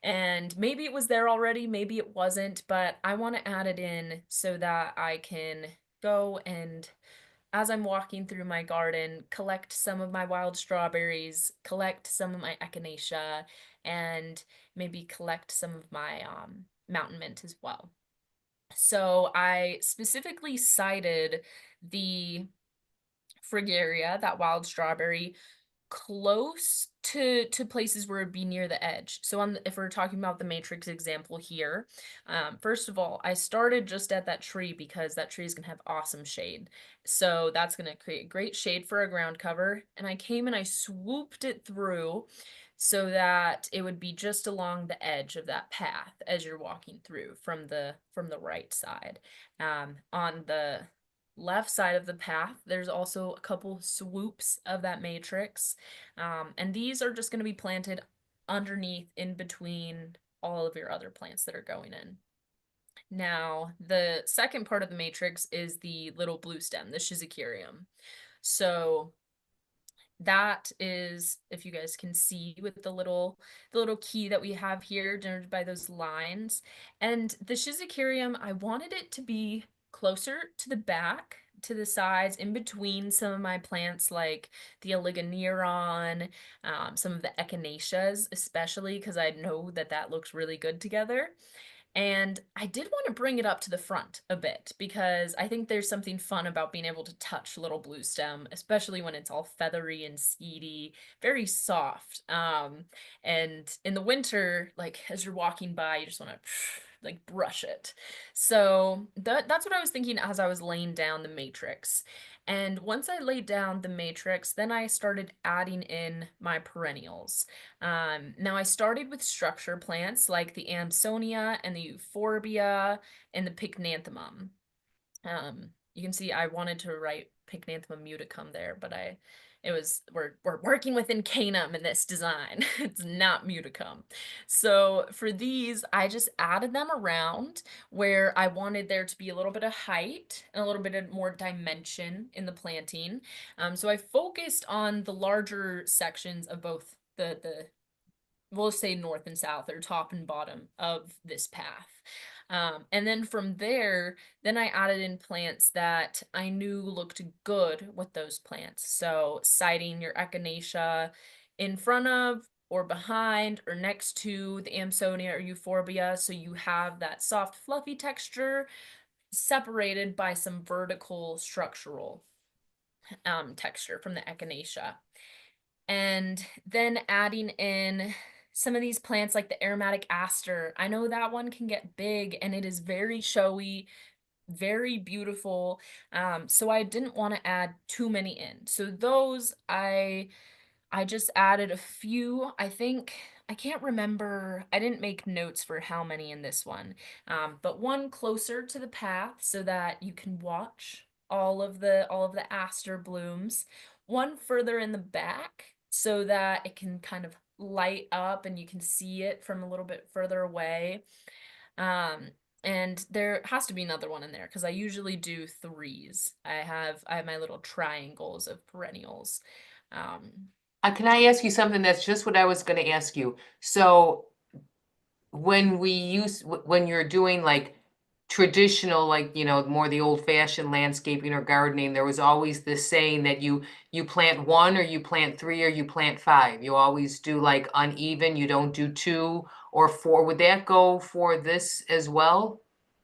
And maybe it was there already, maybe it wasn't, but I want to add it in so that I can go and, as I'm walking through my garden, collect some of my wild strawberries, collect some of my echinacea, and maybe collect some of my mountain mint as well. So I specifically cited the Fragaria, that wild strawberry, close to places where it'd be near the edge. So if we're talking about the matrix example here, first of all, I started just at that tree because that tree is gonna have awesome shade. So that's gonna create great shade for a ground cover. And I came and I swooped it through so that it would be just along the edge of that path as you're walking through from the right side. On the left side of the path, there's also a couple swoops of that matrix. And these are just going to be planted underneath in between all of your other plants that are going in. Now, the second part of the matrix is the little blue stem, the schizocurium. So that is, if you guys can see with the little key that we have here denoted by those lines. And the schizocurium, I wanted it to be closer to the back, to the sides, in between some of my plants like the oligoneron, some of the echinaceas, especially because I know that that looks really good together. And I did want to bring it up to the front a bit because I think there's something fun about being able to touch little blue stem, especially when it's all feathery and seedy, very soft. And in the winter, like as you're walking by, you just want to like brush it. So that's what I was thinking as I was laying down the matrix. And once I laid down the matrix, then I started adding in my perennials. Now I started with structure plants like the Amsonia and the Euphorbia and the Pycnanthemum. You can see I wanted to write Pycnanthemum muticum there, but we're working with Incanum in this design. It's not muticum. So for these, I just added them around where I wanted there to be a little bit of height and a little bit of more dimension in the planting. So I focused on the larger sections of both the we'll say north and south or top and bottom of this path. And then from there, then I added in plants that I knew looked good with those plants. So citing your echinacea in front of or behind or next to the Amsonia or Euphorbia. So you have that soft, fluffy texture separated by some vertical structural texture from the echinacea. And then adding in some of these plants like the aromatic aster. I know that one can get big and it is very showy, very beautiful. So I didn't want to add too many in. So those I I just added a few. I think I can't remember. I didn't make notes for how many in this one, but one closer to the path so that you can watch all of the aster blooms. One further in the back so that it can kind of light up and you can see it from a little bit further away. Um, and there has to be another one in there because I usually do threes. I have my little triangles of perennials. Um, Can I ask you something? That's just what I was gonna ask you. So when you're doing like traditional, like, more the old fashioned landscaping or gardening, there was always this saying that you plant one or you plant three or you plant five. You always do like uneven, you don't do two or four. Would that go for this as well?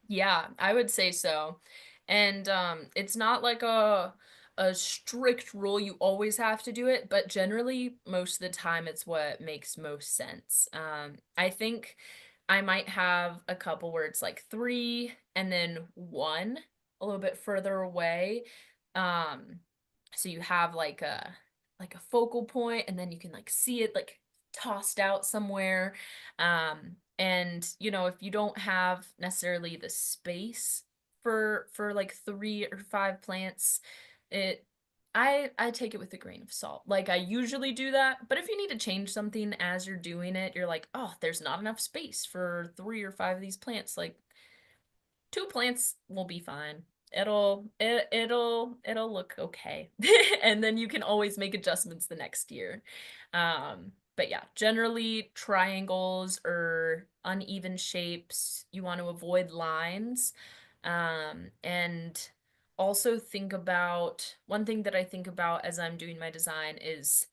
Yeah, I would say so. And it's not like a strict rule you always have to do it, but generally most of the time it's what makes most sense. I think I might have a couple where it's like three and then one a little bit further away. Um, so you have like a focal point and then you can like see it like tossed out somewhere. And if you don't have necessarily the space for like three or five plants, it I take it with a grain of salt. Like I usually do that, but if you need to change something as you're doing it, you're like, "Oh, there's not enough space for three or five of these plants." Like two plants will be fine. It'll look okay. And then you can always make adjustments the next year. But yeah, generally triangles or uneven shapes, you want to avoid lines. And also think about one thing that I think about as I'm doing my design is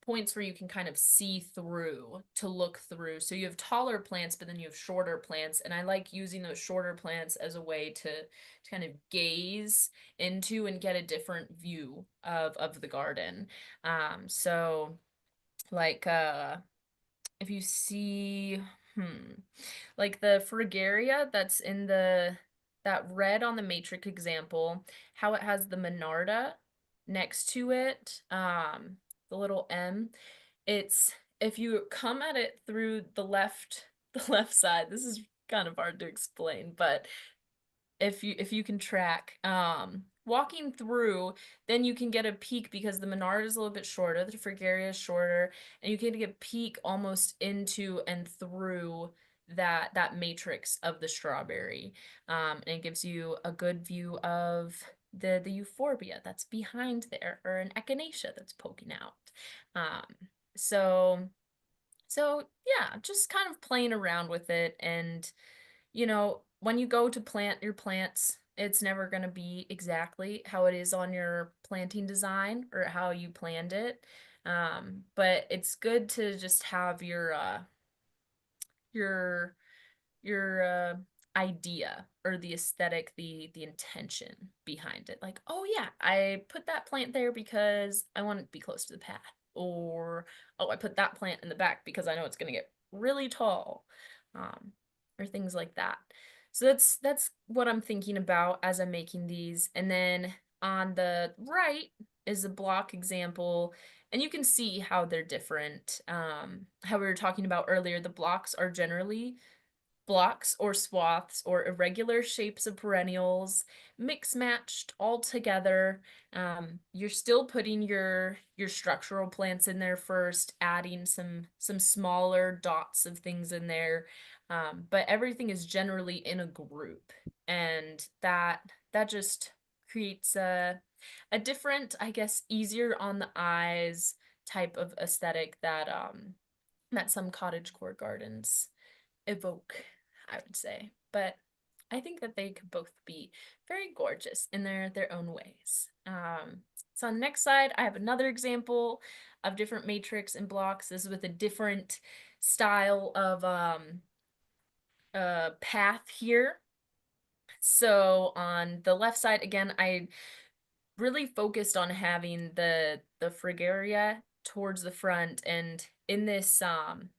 points where you can kind of see through to look through. So you have taller plants, but then you have shorter plants. And I like using those shorter plants as a way to kind of gaze into and get a different view of the garden. So like if you see like the Fragaria that's in that red on the matrix example, how it has the Monarda next to it, the little M. It's if you come at it through the left side, this is kind of hard to explain, but if you can track walking through, then you can get a peek because the Menard is a little bit shorter, the Fragaria is shorter, and you can get a peek almost into and through that matrix of the strawberry. And it gives you a good view of the euphorbia that's behind there, or an echinacea that's poking out. Um so so yeah, just kind of playing around with it. And when you go to plant your plants, it's never going to be exactly how it is on your planting design or how you planned it. But it's good to just have your your idea or the aesthetic, the intention behind it. Like, oh yeah, I put that plant there because I want it to be close to the path. Or, oh, I put that plant in the back because I know it's going to get really tall. Um, or things like that. So that's what I'm thinking about as I'm making these. And then on the right is a block example, and you can see how they're different. How we were talking about earlier, the blocks are generally blocks or swaths or irregular shapes of perennials mix matched all together. You're still putting your structural plants in there first, adding some smaller dots of things in there, but everything is generally in a group. And that just creates a different, I guess, easier on the eyes type of aesthetic that some cottagecore gardens evoke, I would say. But I think that they could both be very gorgeous in their own ways. So on the next slide, I have another example of different matrix and blocks. This is with a different style of path here. So on the left side, again, I really focused on having the Fragaria towards the front, and in this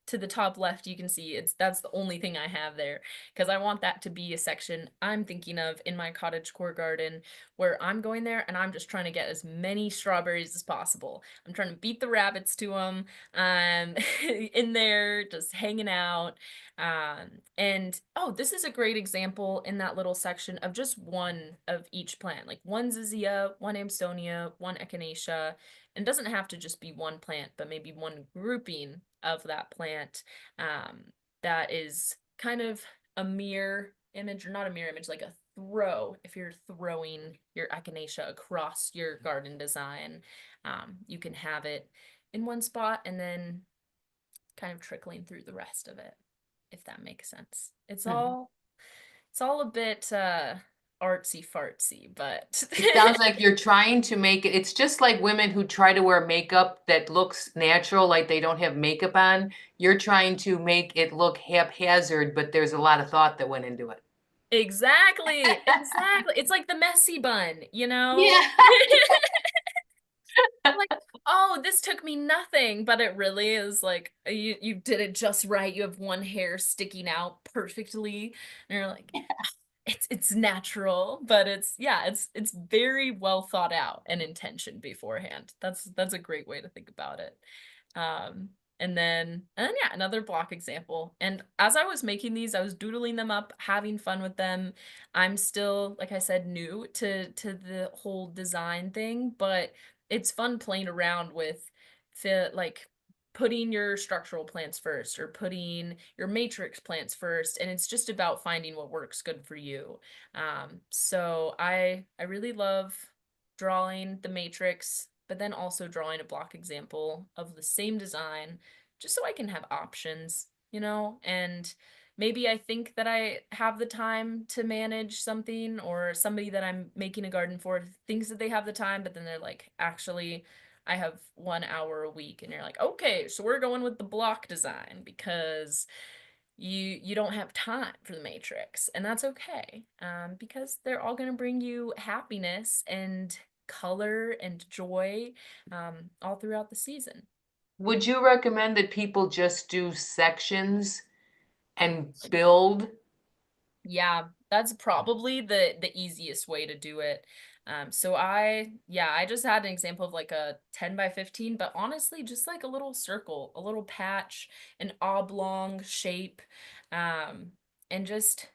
to the top left, you can see that's the only thing I have there, because I want that to be a section I'm thinking of in my cottagecore garden, where I'm going there and I'm just trying to get as many strawberries as possible. I'm trying to beat the rabbits to them. In there just hanging out. And oh, this is a great example in that little section of just one of each plant, like one zizia, one amsonia, one echinacea. And it doesn't have to just be one plant, but maybe one grouping of that plant, that is kind of a mirror image, or not a mirror image, like a throw. If you're throwing your echinacea across your garden design, you can have it in one spot and then kind of trickling through the rest of it, if that makes sense. It's all a bit artsy fartsy, but It sounds like you're trying to make it, it's just like women who try to wear makeup that looks natural, like they don't have makeup on. You're trying to make it look haphazard, but there's a lot of thought that went into it. exactly, exactly. It's like the messy bun, you know? Yeah. Like, oh, this took me nothing, but it really is like you did it just right. You have one hair sticking out perfectly, and you're like, it's natural, but it's, yeah, it's very well thought out and intentioned beforehand. That's a great way to think about it. Um, and then yeah, another block example. And as I was making these, I was doodling them up, having fun with them. I'm still, like I said, new to the whole design thing, but it's fun playing around with like putting your structural plants first or putting your matrix plants first, and it's just about finding what works good for you. So I really love drawing the matrix, but then also drawing a block example of the same design, just so I can have options, and maybe I think that I have the time to manage something, or somebody that I'm making a garden for thinks that they have the time, but then they're like, actually, I have 1 hour a week, and you're like, okay, so we're going with the block design because you don't have time for the matrix, and that's okay, because they're all going to bring you happiness and color and joy, all throughout the season. Would you recommend that people just do sections and build? Yeah, that's probably the easiest way to do it. So I just had an example of like a 10 by 15, but honestly, just like a little circle, a little patch, an oblong shape, um, and just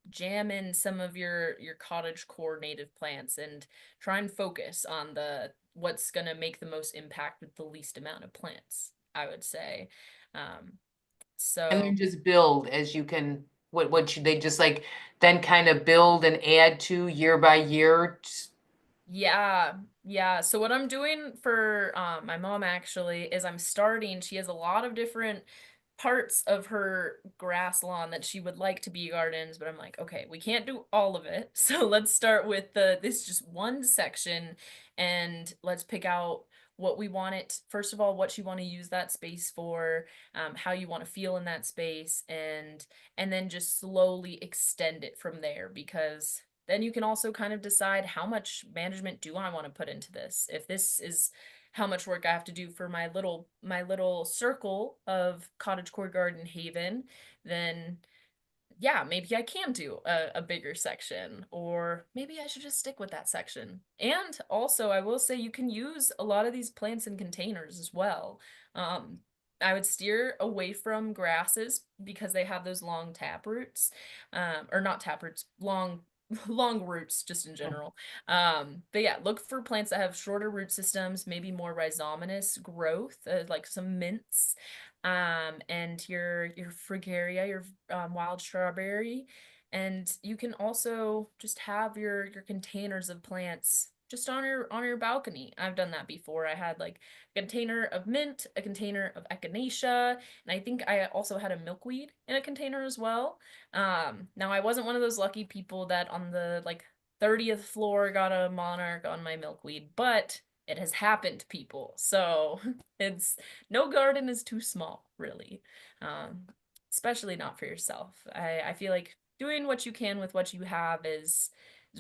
jam in some of your cottage core native plants and try and focus on the what's gonna make the most impact with the least amount of plants, I would say. Um, And then so just build as you can, what should they just like then kind of build and add to year by year? yeah, yeah. So what I'm doing for my mom actually is she has a lot of different parts of her grass lawn that she would like to be gardens, but I'm like, okay, we can't do all of it. So let's start with this just one section, and let's pick out what we want it, first of all, what you want to use that space for, how you want to feel in that space, and then just slowly extend it from there, because then you can also kind of decide how much management do I want to put into this. If this is how much work I have to do for my little circle of cottagecore garden haven, then yeah, maybe I can do a bigger section, or maybe I should just stick with that section. And also, I will say you can use a lot of these plants in containers as well. Um, I would steer away from grasses because they have those long tap roots, or not tap roots, long long roots just in general. But yeah, look for plants that have shorter root systems, maybe more rhizomatous growth, like some mints, and your fragaria, your wild strawberry. And you can also just have your containers of plants just on your balcony. I've done that before. I had like a container of mint, a container of echinacea, and I think I also had a milkweed in a container as well. Now I wasn't one of those lucky people that on the like 30th floor got a monarch on my milkweed, but it has happened to people. So it's no garden is too small, really. Um, Especially not for yourself. I feel like doing what you can with what you have is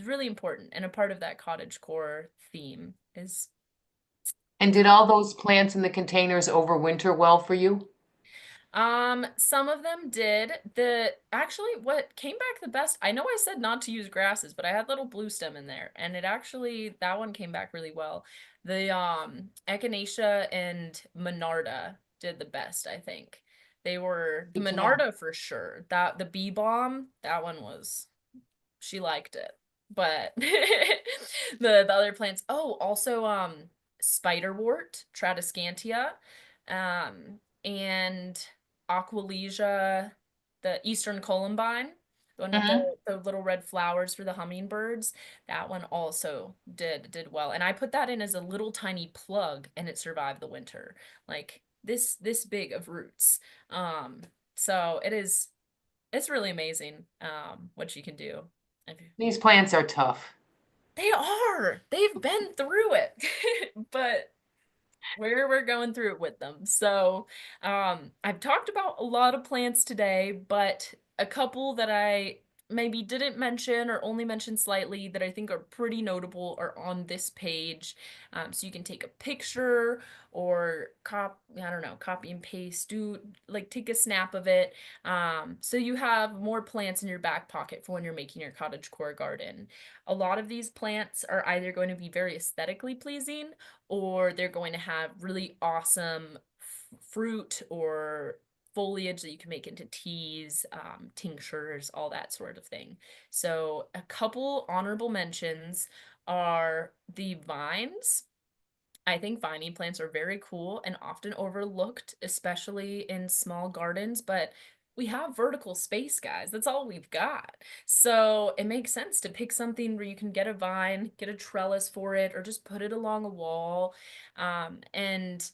really important, and a part of that cottage core theme is And did all those plants in the containers overwinter well for you? Some of them did. Actually what came back the best, I know I said not to use grasses, but I had little blue stem in there, and that one came back really well. The Echinacea and Monarda did the best, I think. They were the Good to know. Monarda for sure. That the bee balm, that one was she liked it. But the other plants, oh, also spiderwort, Tradescantia, and Aqualesia, the Eastern Columbine, the one with Mhm. the little red flowers for the hummingbirds. That one also did well. And I put that in as a little tiny plug and it survived the winter. Like this big of roots. So it's really amazing what you can do. These plants are tough. They are. They've been through it. But we're going through it with them. So, I've talked about a lot of plants today, but a couple that I maybe didn't mention or only mentioned slightly that I think are pretty notable are on this page. So you can take a picture or I don't know, copy and paste, do like take a snap of it. So you have more plants in your back pocket for when you're making your cottagecore garden. A lot of these plants are either going to be very aesthetically pleasing or they're going to have really awesome fruit or foliage that you can make into teas, tinctures, all that sort of thing. So a couple honorable mentions are the vines. I think vining plants are very cool and often overlooked, especially in small gardens, but we have vertical space, guys. That's all we've got. So it makes sense to pick something where you can get a vine, get a trellis for it, or just put it along a wall. And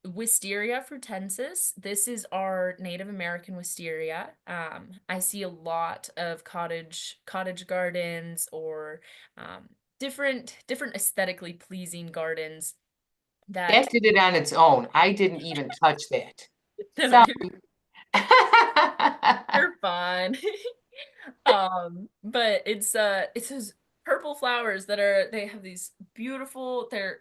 Wisteria frutensis, this is our Native American wisteria. I see a lot of cottage gardens or different aesthetically pleasing gardens that That did it on its own. I didn't even touch that. no, So, you're fine. But it's those purple flowers that they have these beautiful, they're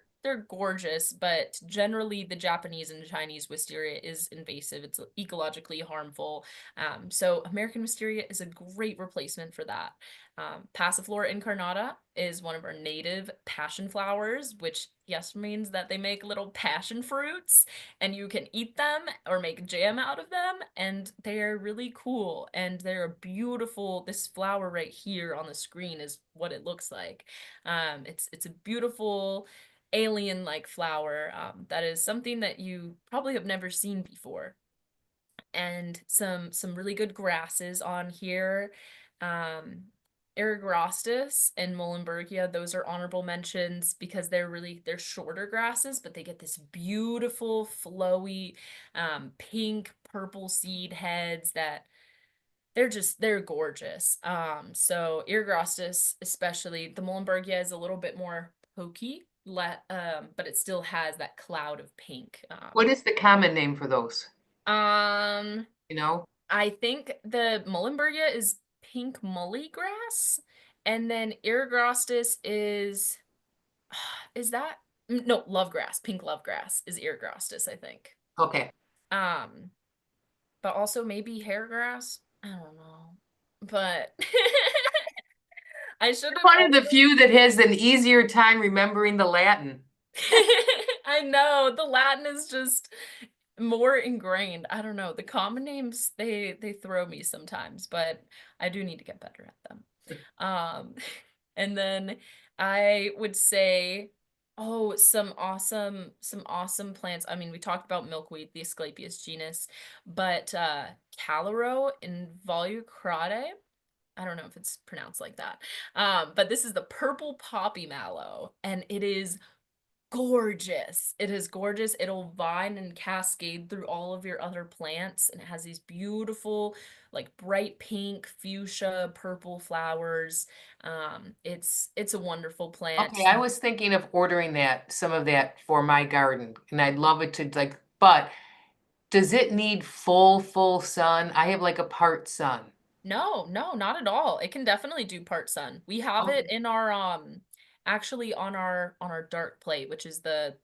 gorgeous, but generally the Japanese and Chinese wisteria is invasive. It's ecologically harmful. So American wisteria is a great replacement for that. Passiflora incarnata is one of our native passion flowers, which yes means that they make little passion fruits and you can eat them or make jam out of them, and they're really cool and they're beautiful. This flower right here on the screen is what it looks like. It's a beautiful alien-like flower that is something that you probably have never seen before. And some really good grasses on here. Um, Erigrostis and Muhlenbergia, those are honorable mentions because they're shorter grasses, but they get this beautiful, flowy, pink, purple seed heads that they're gorgeous. So Erigrostis, especially the Muhlenbergia is a little bit more pokey, but it still has that cloud of pink. what is the common name for those? Um, You know? I think the Muhlenbergia is pink mully grass, and then Irrigrostis is that no love grass. Pink love grass is Irrigrostis, I think. Okay. Um, but also maybe hair grass. I don't know, but I should have One of the also. few that has an easier time remembering the Latin. I know the Latin is just more ingrained. I don't know. The common names they throw me sometimes, but I do need to get better at them. Um, and then I would say, oh, some awesome plants. I mean, we talked about milkweed, the Asclepias genus, but Calero involucrate. I don't know if it's pronounced like that. But this is the purple poppy mallow, and it is gorgeous. It is gorgeous. It'll vine and cascade through all of your other plants, and it has these beautiful, like bright pink, fuchsia, purple flowers. It's a wonderful plant. Okay, I was thinking of ordering some of that for my garden, and I'd love it to like, but does it need full sun? I have like a part sun. No, no, not at all. It can definitely do part sun. We have it Okay. in our actually on our dark plate, which is the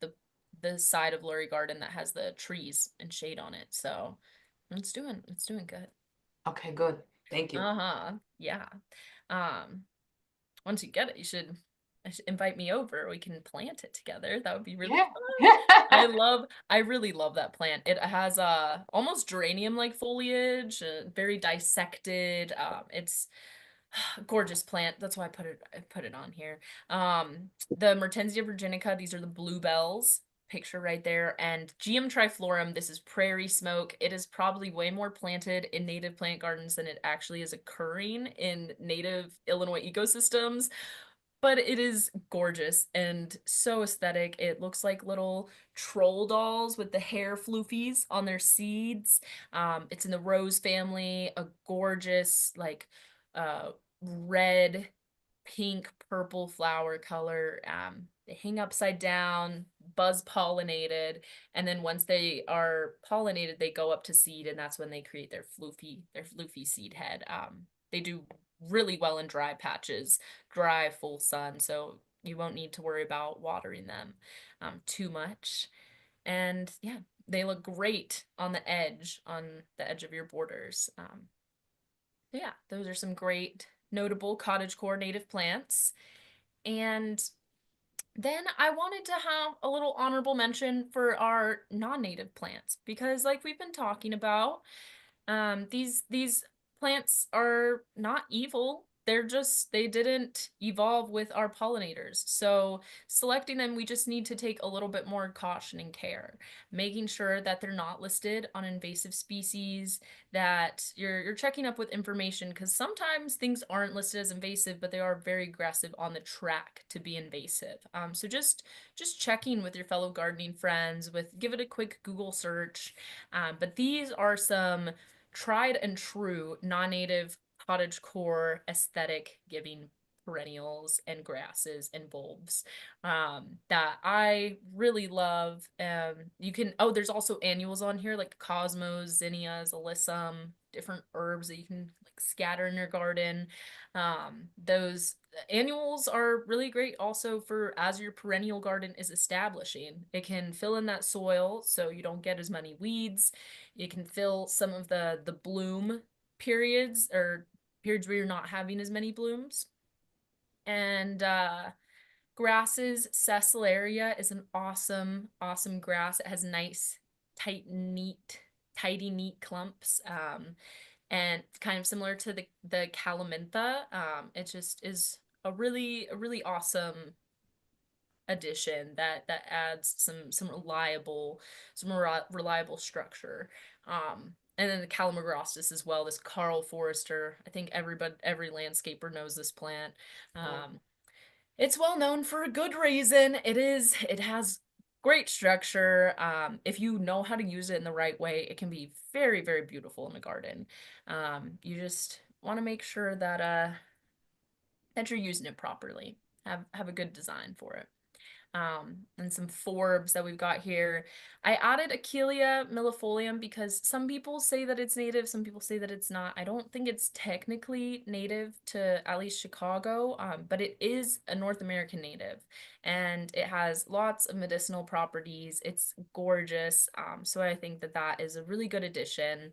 the side of Lurie Garden that has the trees and shade on it. So it's doing good. Okay, good. Thank you. Yeah. Once you get it, you should invite me over. We can plant it together. That would be really Yeah. fun. I really love that plant. It has almost geranium-like foliage, very dissected. It's a gorgeous plant. That's why I put it on here. The Mertensia virginica, these are the bluebells. Picture right there. And Geum triflorum, this is prairie smoke. It is probably way more planted in native plant gardens than it actually is occurring in native Illinois ecosystems. But it is gorgeous and so aesthetic. It looks like little troll dolls with the hair floofies on their seeds. It's in the rose family, a gorgeous, like, red, pink, purple flower color. They hang upside down, buzz pollinated, and then once they are pollinated, they go up to seed, and that's when they create their floofy seed head. They do really well in dry patches, dry, full sun, so you won't need to worry about watering them too much. And yeah, they look great on the edge of your borders. Yeah, those are some great notable cottagecore native plants. And then I wanted to have a little honorable mention for our non-native plants because, like we've been talking about, these plants are not evil. They didn't evolve with our pollinators. So selecting them, we just need to take a little bit more caution and care, making sure that they're not listed on invasive species, that you're checking up with information because sometimes things aren't listed as invasive, but they are very aggressive on the track to be invasive. So just checking with your fellow gardening friends, give it a quick Google search. But these are some tried and true non-native cottagecore aesthetic giving perennials and grasses and bulbs that I really love. There's also annuals on here like cosmos, zinnias, alyssum, different herbs that you can like scatter in your garden. Those annuals are really great also for as your perennial garden is establishing. It can fill in that soil so you don't get as many weeds. You can fill some of the bloom periods or periods where you're not having as many blooms. And grasses, Sessilaria is an awesome grass. It has nice, tidy, neat clumps. And kind of similar to the Calamintha. It just is a really awesome addition that adds some reliable structure. And then the Calamagrostis as well, this Carl Forrester. I think every landscaper knows this plant. It's well known for a good reason. It has great structure. If you know how to use it in the right way, it can be very, very beautiful in the garden. You just want to make sure that you're using it properly. Have a good design for it. And some forbs that we've got here. I added Achillea millefolium because some people say that it's native, some people say that it's not. I don't think it's technically native to at least Chicago, but it is a North American native, and it has lots of medicinal properties. It's gorgeous, so I think that is a really good addition.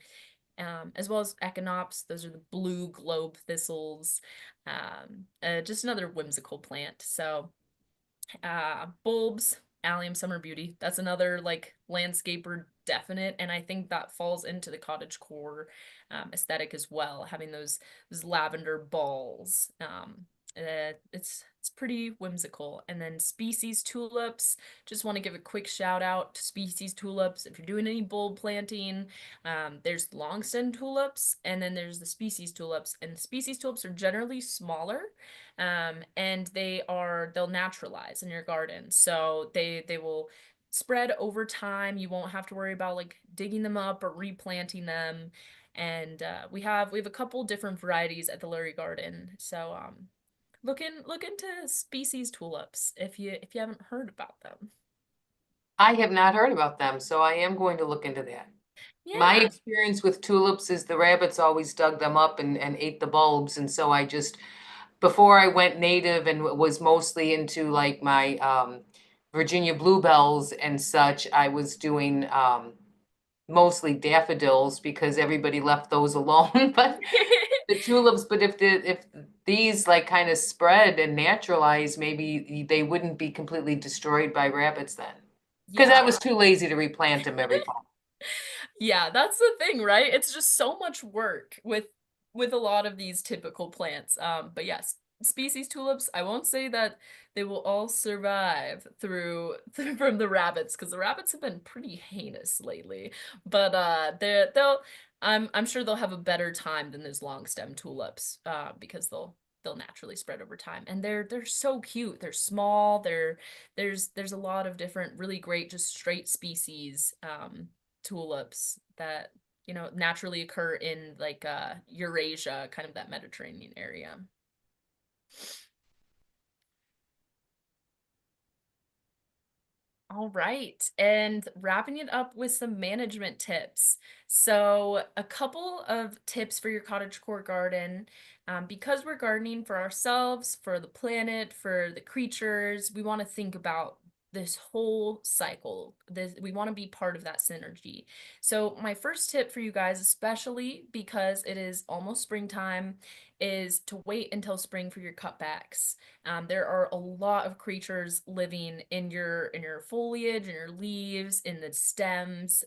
As well as Echinops, those are the blue globe thistles. Just another whimsical plant. So bulbs, allium summer beauty. That's another like landscaper definite, and I think that falls into the cottagecore aesthetic as well, having those lavender balls. It's pretty whimsical. And then species tulips, just want to give a quick shout out to species tulips. If you're doing any bulb planting, there's long stem tulips, and then there's the species tulips, and the species tulips are generally smaller, and they'll naturalize in your garden, so they will spread over time. You won't have to worry about like digging them up or replanting them. And we have a couple different varieties at the Lurie Garden, so look into species tulips if you haven't heard about them. I have not heard about them, so I am going to look into that. My Yeah. experience with tulips is the rabbits always dug them up and ate the bulbs, and so before I went native and was mostly into like my Virginia bluebells and such, I was doing mostly daffodils because everybody left those alone. But the tulips, but if these like kind of spread and naturalize, maybe they wouldn't be completely destroyed by rabbits then. Because I Yeah. was too lazy to replant them every fall. Yeah, that's the thing, right? It's just so much work with a lot of these typical plants. But yes, species tulips, I won't say that they will all survive through from the rabbits because the rabbits have been pretty heinous lately. But they'll I'm sure they'll have a better time than those long stem tulips because they'll naturally spread over time. And they're so cute. They're small. There's a lot of different really great just straight species tulips that naturally occur in like Eurasia, kind of that Mediterranean area. All right, and wrapping it up with some management tips. So, a couple of tips for your cottagecore garden. Because we're gardening for ourselves, for the planet, for the creatures, we want to think about this whole cycle. We want to be part of that synergy. So, my first tip for you guys, especially because it is almost springtime, is to wait until spring for your cutbacks. There are a lot of creatures living in your foliage, in your leaves, in the stems.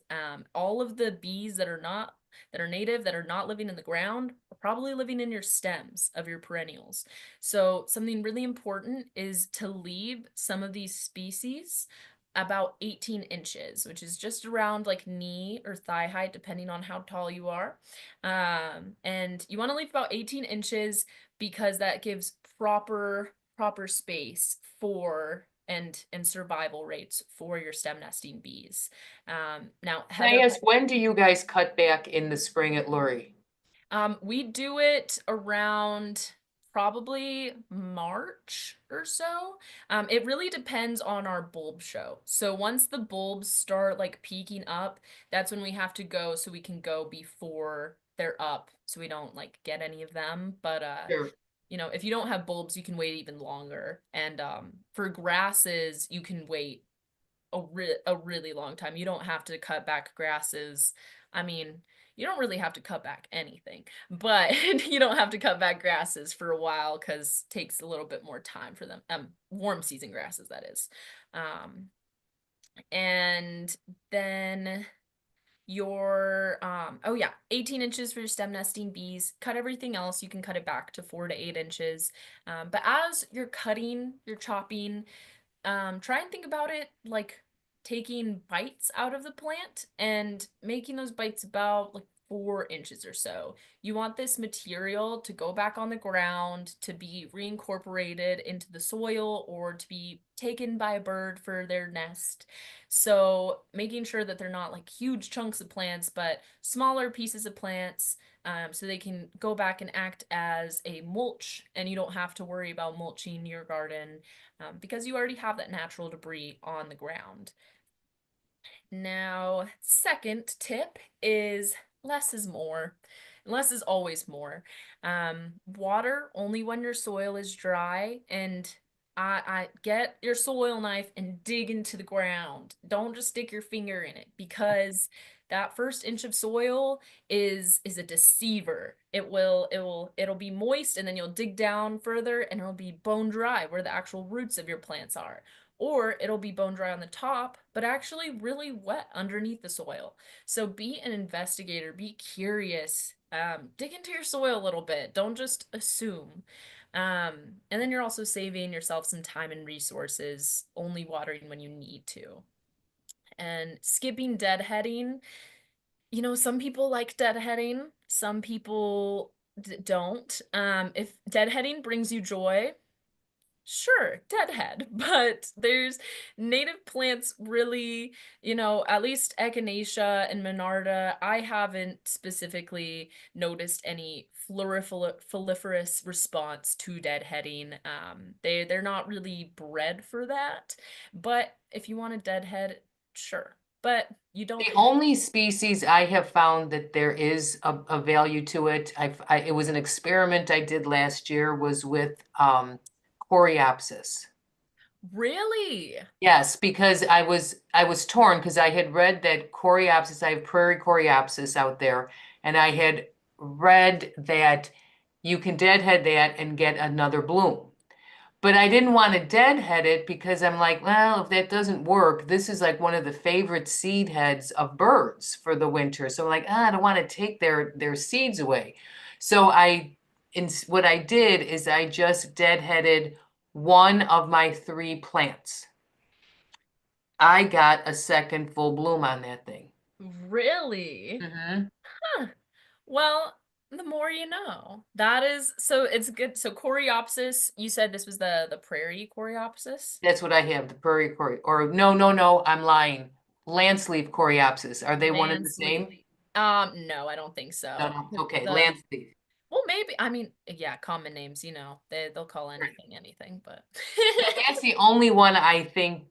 All of the bees that are native, that are not living in the ground, are probably living in your stems of your perennials. So something really important is to leave some of these species about 18 inches, which is just around like knee or thigh height, depending on how tall you are. And you want to leave about 18 inches because that gives proper space for and survival rates for your stem nesting bees. Now Can I heather ask, when do you guys cut back in the spring at Lurie? we do it around probably March or so. It really depends on our bulb show. So once the bulbs start like peaking up, that's when we have to go so we can go before they're up so we don't like get any of them. But Sure. if you don't have bulbs, you can wait even longer. And for grasses, you can wait a really long time. You don't have to cut back grasses. I mean, you don't really have to cut back anything, but you don't have to cut back grasses for a while because it takes a little bit more time for them. Warm season grasses, that is. And then your oh yeah, 18 inches for your stem nesting bees. Cut everything else, you can cut it back to 4 to 8 inches. But as you're cutting, you're chopping, try and think about it like taking bites out of the plant and making those bites about like 4 inches or so. You want this material to go back on the ground, to be reincorporated into the soil, or to be taken by a bird for their nest. So making sure that they're not like huge chunks of plants, but smaller pieces of plants, so they can go back and act as a mulch, and you don't have to worry about mulching your garden because you already have that natural debris on the ground. Now, second tip is less is more. Less is always more. Water only when your soil is dry, and I get your soil knife and dig into the ground. Don't just stick your finger in it because that first inch of soil is a deceiver. It'll be moist and then you'll dig down further and it'll be bone dry where the actual roots of your plants are. Or it'll be bone dry on the top, but actually really wet underneath the soil. So be an investigator, be curious, dig into your soil a little bit. Don't just assume. And then you're also saving yourself some time and resources, only watering when you need to. And skipping deadheading, some people like deadheading, some people don't. If deadheading brings you joy, sure, deadhead, but there's native plants really, at least Echinacea and Monarda, I haven't specifically noticed any floriferous response to deadheading. They're not really bred for that, but if you want a deadhead, sure, but you don't The have. only species I have found that there is a value to it, it was an experiment I did last year, was with Coreopsis. Really? Yes, because I was torn because I had read that coreopsis, I have prairie coreopsis out there, and I had read that you can deadhead that and get another bloom. But I didn't want to deadhead it because I'm like, well, if that doesn't work, this is like one of the favorite seed heads of birds for the winter. So I'm like, I don't want to take their seeds away. So what I did is I just deadheaded one of my 3 plants. I got a second full bloom on that thing. Really? Hmm. Huh. Well, the more you know. That is so it's good. So coreopsis, you said this was the prairie coreopsis? That's what I have, the prairie core, or no, I'm lying. Landsleaf coreopsis. Are they one and the Landsleaf. same? No, I don't think No, so. no. Okay, The landsleaf. well, maybe. I mean, yeah, common names, they'll call Right. anything anything, but That's the only one I think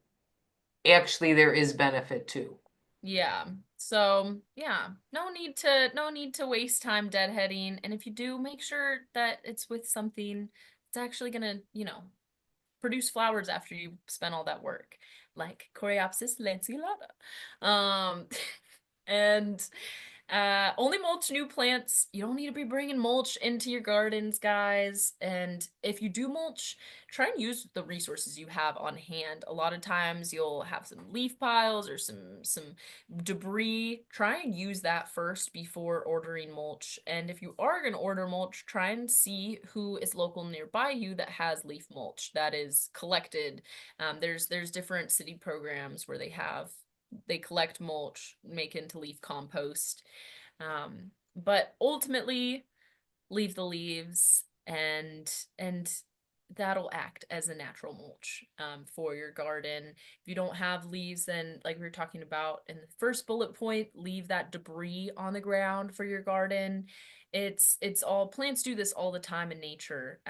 actually there is benefit to. yeah. So, yeah, no need to waste time deadheading. And if you do, make sure that it's with something that's actually gonna, produce flowers after you spent all that work, like Coreopsis lanceolata. And only mulch new plants. You don't need to be bringing mulch into your gardens, guys. And if you do mulch, try and use the resources you have on hand. A lot of times you'll have some leaf piles or some debris. Try and use that first before ordering mulch. And if you are going to order mulch, try and see who is local nearby you that has leaf mulch that is collected. There's different city programs where they collect mulch, make into leaf compost. But ultimately, leave the leaves and that'll act as a natural mulch for your garden. If you don't have leaves, then like we were talking about in the first bullet point, leave that debris on the ground for your garden. It's all plants do this all the time in nature,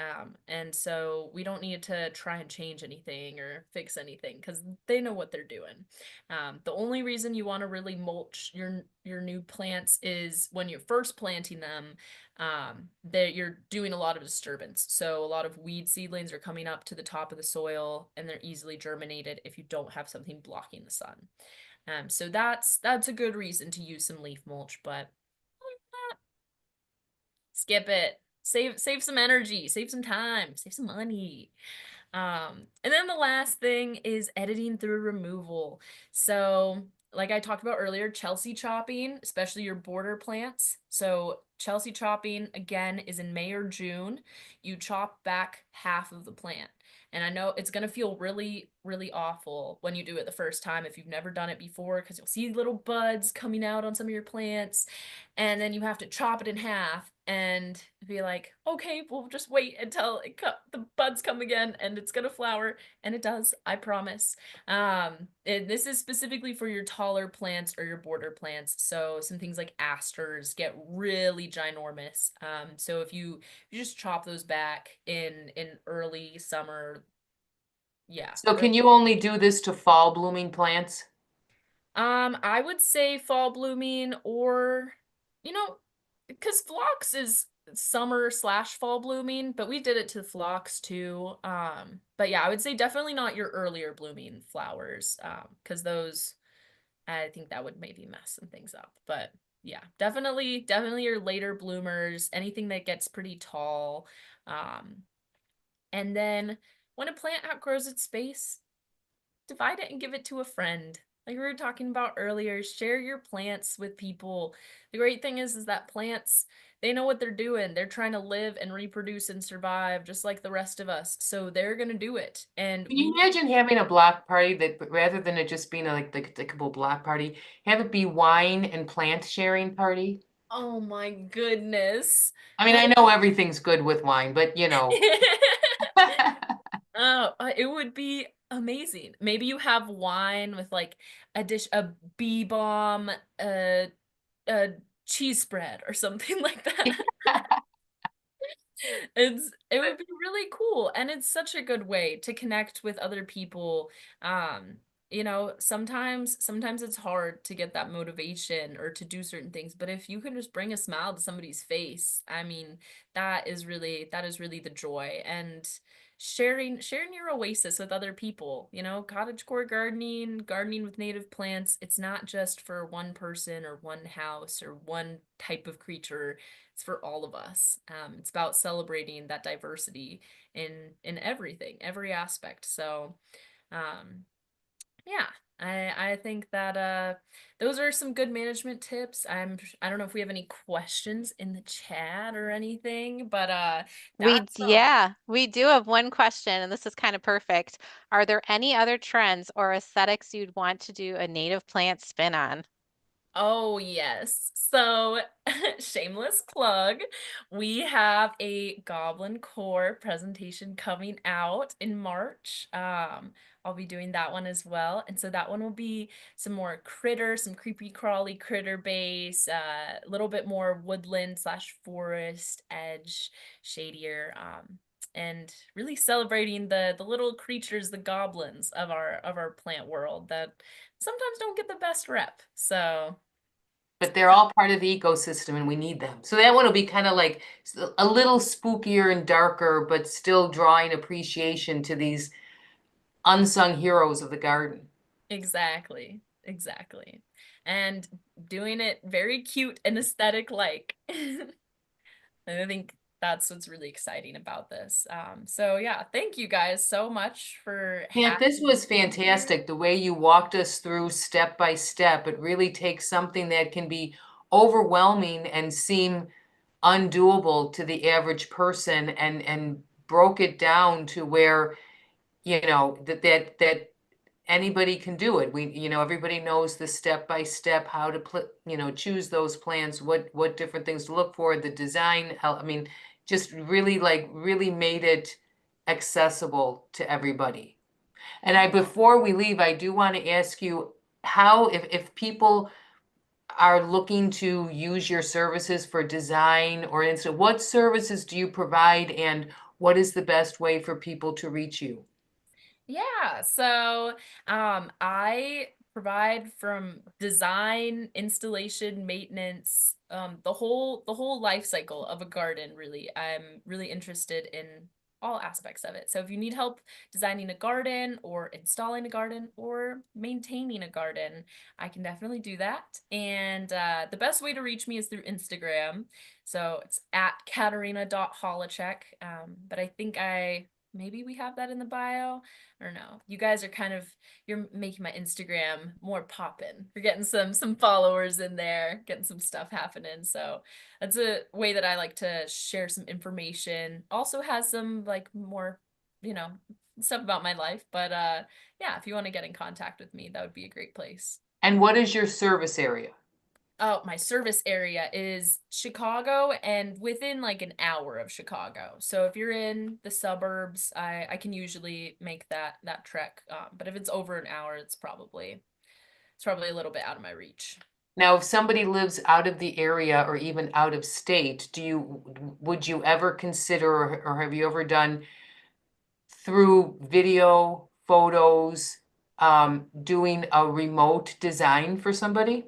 and so we don't need to try and change anything or fix anything because they know what they're doing. The only reason you want to really mulch your new plants is when you're first planting them, that you're doing a lot of disturbance. So a lot of weed seedlings are coming up to the top of the soil and they're easily germinated if you don't have something blocking the sun. So that's a good reason to use some leaf mulch, but skip it. Save some energy, save some time, save some money. And then the last thing is editing through removal. So, like I talked about earlier, Chelsea chopping, especially your border plants. So, Chelsea chopping again is in May or June. You chop back half of the plant. And I know it's going to feel really, really awful when you do it the first time if you've never done it before, because you'll see little buds coming out on some of your plants. And then you have to chop it in half and be like, okay, we'll just wait until the buds come again and it's gonna flower, and it does, I promise. And this is specifically for your taller plants or your border plants. So some things like asters get really ginormous. So if you just chop those back in early summer, yeah. So can you only do this to fall blooming plants? I would say fall blooming or, because phlox is summer/fall blooming, but we did it to phlox too. But yeah, I would say definitely not your earlier blooming flowers, because those, I think that would maybe mess some things up. But yeah, definitely your later bloomers, anything that gets pretty tall. Um, and then when a plant outgrows its space, divide it and give it to a friend. Like we were talking about earlier, share your plants with people. The great thing is that plants, they know what they're doing. They're trying to live and reproduce and survive just like the rest of us. So they're going to do it. And Can you we, imagine having a block party that rather than it just being like a couple block party, have it be wine and plant sharing party? oh my goodness. I mean, That I know everything's good with wine, but Oh, it would be amazing. Maybe you have wine with like a bee balm, a cheese spread or something like that. It would be really cool, and it's such a good way to connect with other people. Sometimes it's hard to get that motivation or to do certain things, but if you can just bring a smile to somebody's face, I mean, that is really the joy. And sharing your oasis with other people. You know, cottagecore gardening with native plants. It's not just for one person or one house or one type of creature. It's for all of us. It's about celebrating that diversity in everything, every aspect. So, um, yeah, I think that those are some good management tips. I don't know if we have any questions in the chat or anything, but that's Yeah, we do have one question, and this is kind of perfect. Are there any other trends or aesthetics you'd want to do a native plant spin on? Oh, yes. So, shameless plug, we have a Goblin Core presentation coming out in March. I'll be doing that one as well. And so that one will be some more critter, some creepy crawly critter base, a little bit more woodland slash forest edge, shadier, and really celebrating the little creatures, the goblins of our plant world that sometimes don't get the best rep. So But they're all part of the ecosystem and we need them. So that one will be kind of like a little spookier and darker, but still drawing appreciation to these unsung heroes of the garden. exactly, exactly. And doing it very cute and aesthetic like. And I think that's what's really exciting about this. So yeah, thank you guys so much for Yeah, this having was me here. fantastic. The way you walked us through step by step. It really takes something that can be overwhelming and seem undoable to the average person and broke it down to where, that anybody can do it. Everybody knows the step by step how to choose those plants, what different things to look for, the design. I mean, just really made it accessible to everybody. And before we leave, I do want to ask you how, if people are looking to use your services for design or instant, what services do you provide and what is the best way for people to reach you? Yeah, so I provide from design, installation, maintenance, the whole life cycle of a garden, really. I'm really interested in all aspects of it. So if you need help designing a garden or installing a garden or maintaining a garden, I can definitely do that. And the best way to reach me is through Instagram. So it's at Katarina.Holecek. But I think maybe we have that in the bio. I don't know. You guys are you're making my Instagram more poppin'. You're getting some followers in there, getting some stuff happening. So that's a way that I like to share some information. Also has some like more, you know, stuff about my life. But yeah, if you want to get in contact with me, that would be a great place. And what is your service area? Oh, my service area is Chicago and within like an hour of Chicago. So if you're in the suburbs, I can usually make that trek. But if it's over an hour, it's probably a little bit out of my reach. Now, if somebody lives out of the area or even out of state, would you ever consider or have you ever done through video, photos, doing a remote design for somebody?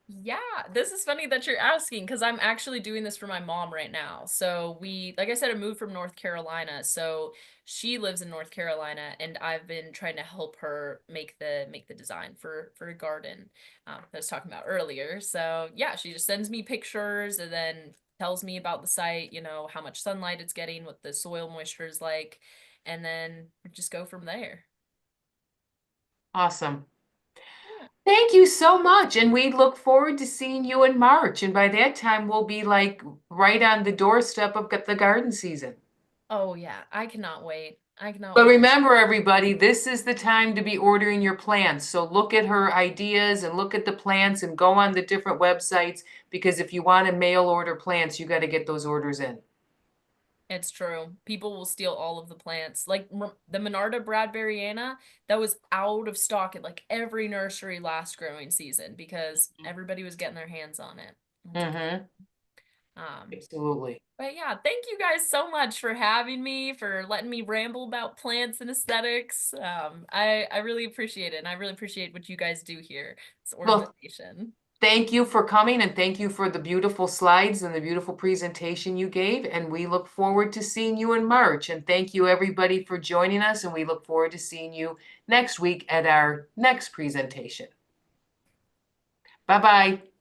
Yeah, this is funny that you're asking because I'm actually doing this for my mom right now. So like I said, I moved from North Carolina. So she lives in North Carolina and I've been trying to help her make the design for a garden that I was talking about earlier. So yeah, she just sends me pictures and then tells me about the site, how much sunlight it's getting, what the soil moisture is like, and then we just go from there. Awesome. Thank you so much. And we look forward to seeing you in March. And by that time, we'll be like right on the doorstep of the garden season. Oh yeah, I cannot wait. I cannot But wait. remember, everybody, this is the time to be ordering your plants. So look at her ideas and look at the plants and go on the different websites because if you want to mail order plants, you got to get those orders in. It's true. People will steal all of the plants. Like the Monarda Bradburyana, that was out of stock at like every nursery last growing season because everybody was getting their hands on it. It's Mm-hmm. Um, Absolutely. but yeah, thank you guys so much for having me, for letting me ramble about plants and aesthetics. I really appreciate it, and I really appreciate what you guys do here. It's Well, organization. Thank you for coming and thank you for the beautiful slides and the beautiful presentation you gave. And we look forward to seeing you in March. And thank you everybody for joining us. And we look forward to seeing you next week at our next presentation. Bye-bye.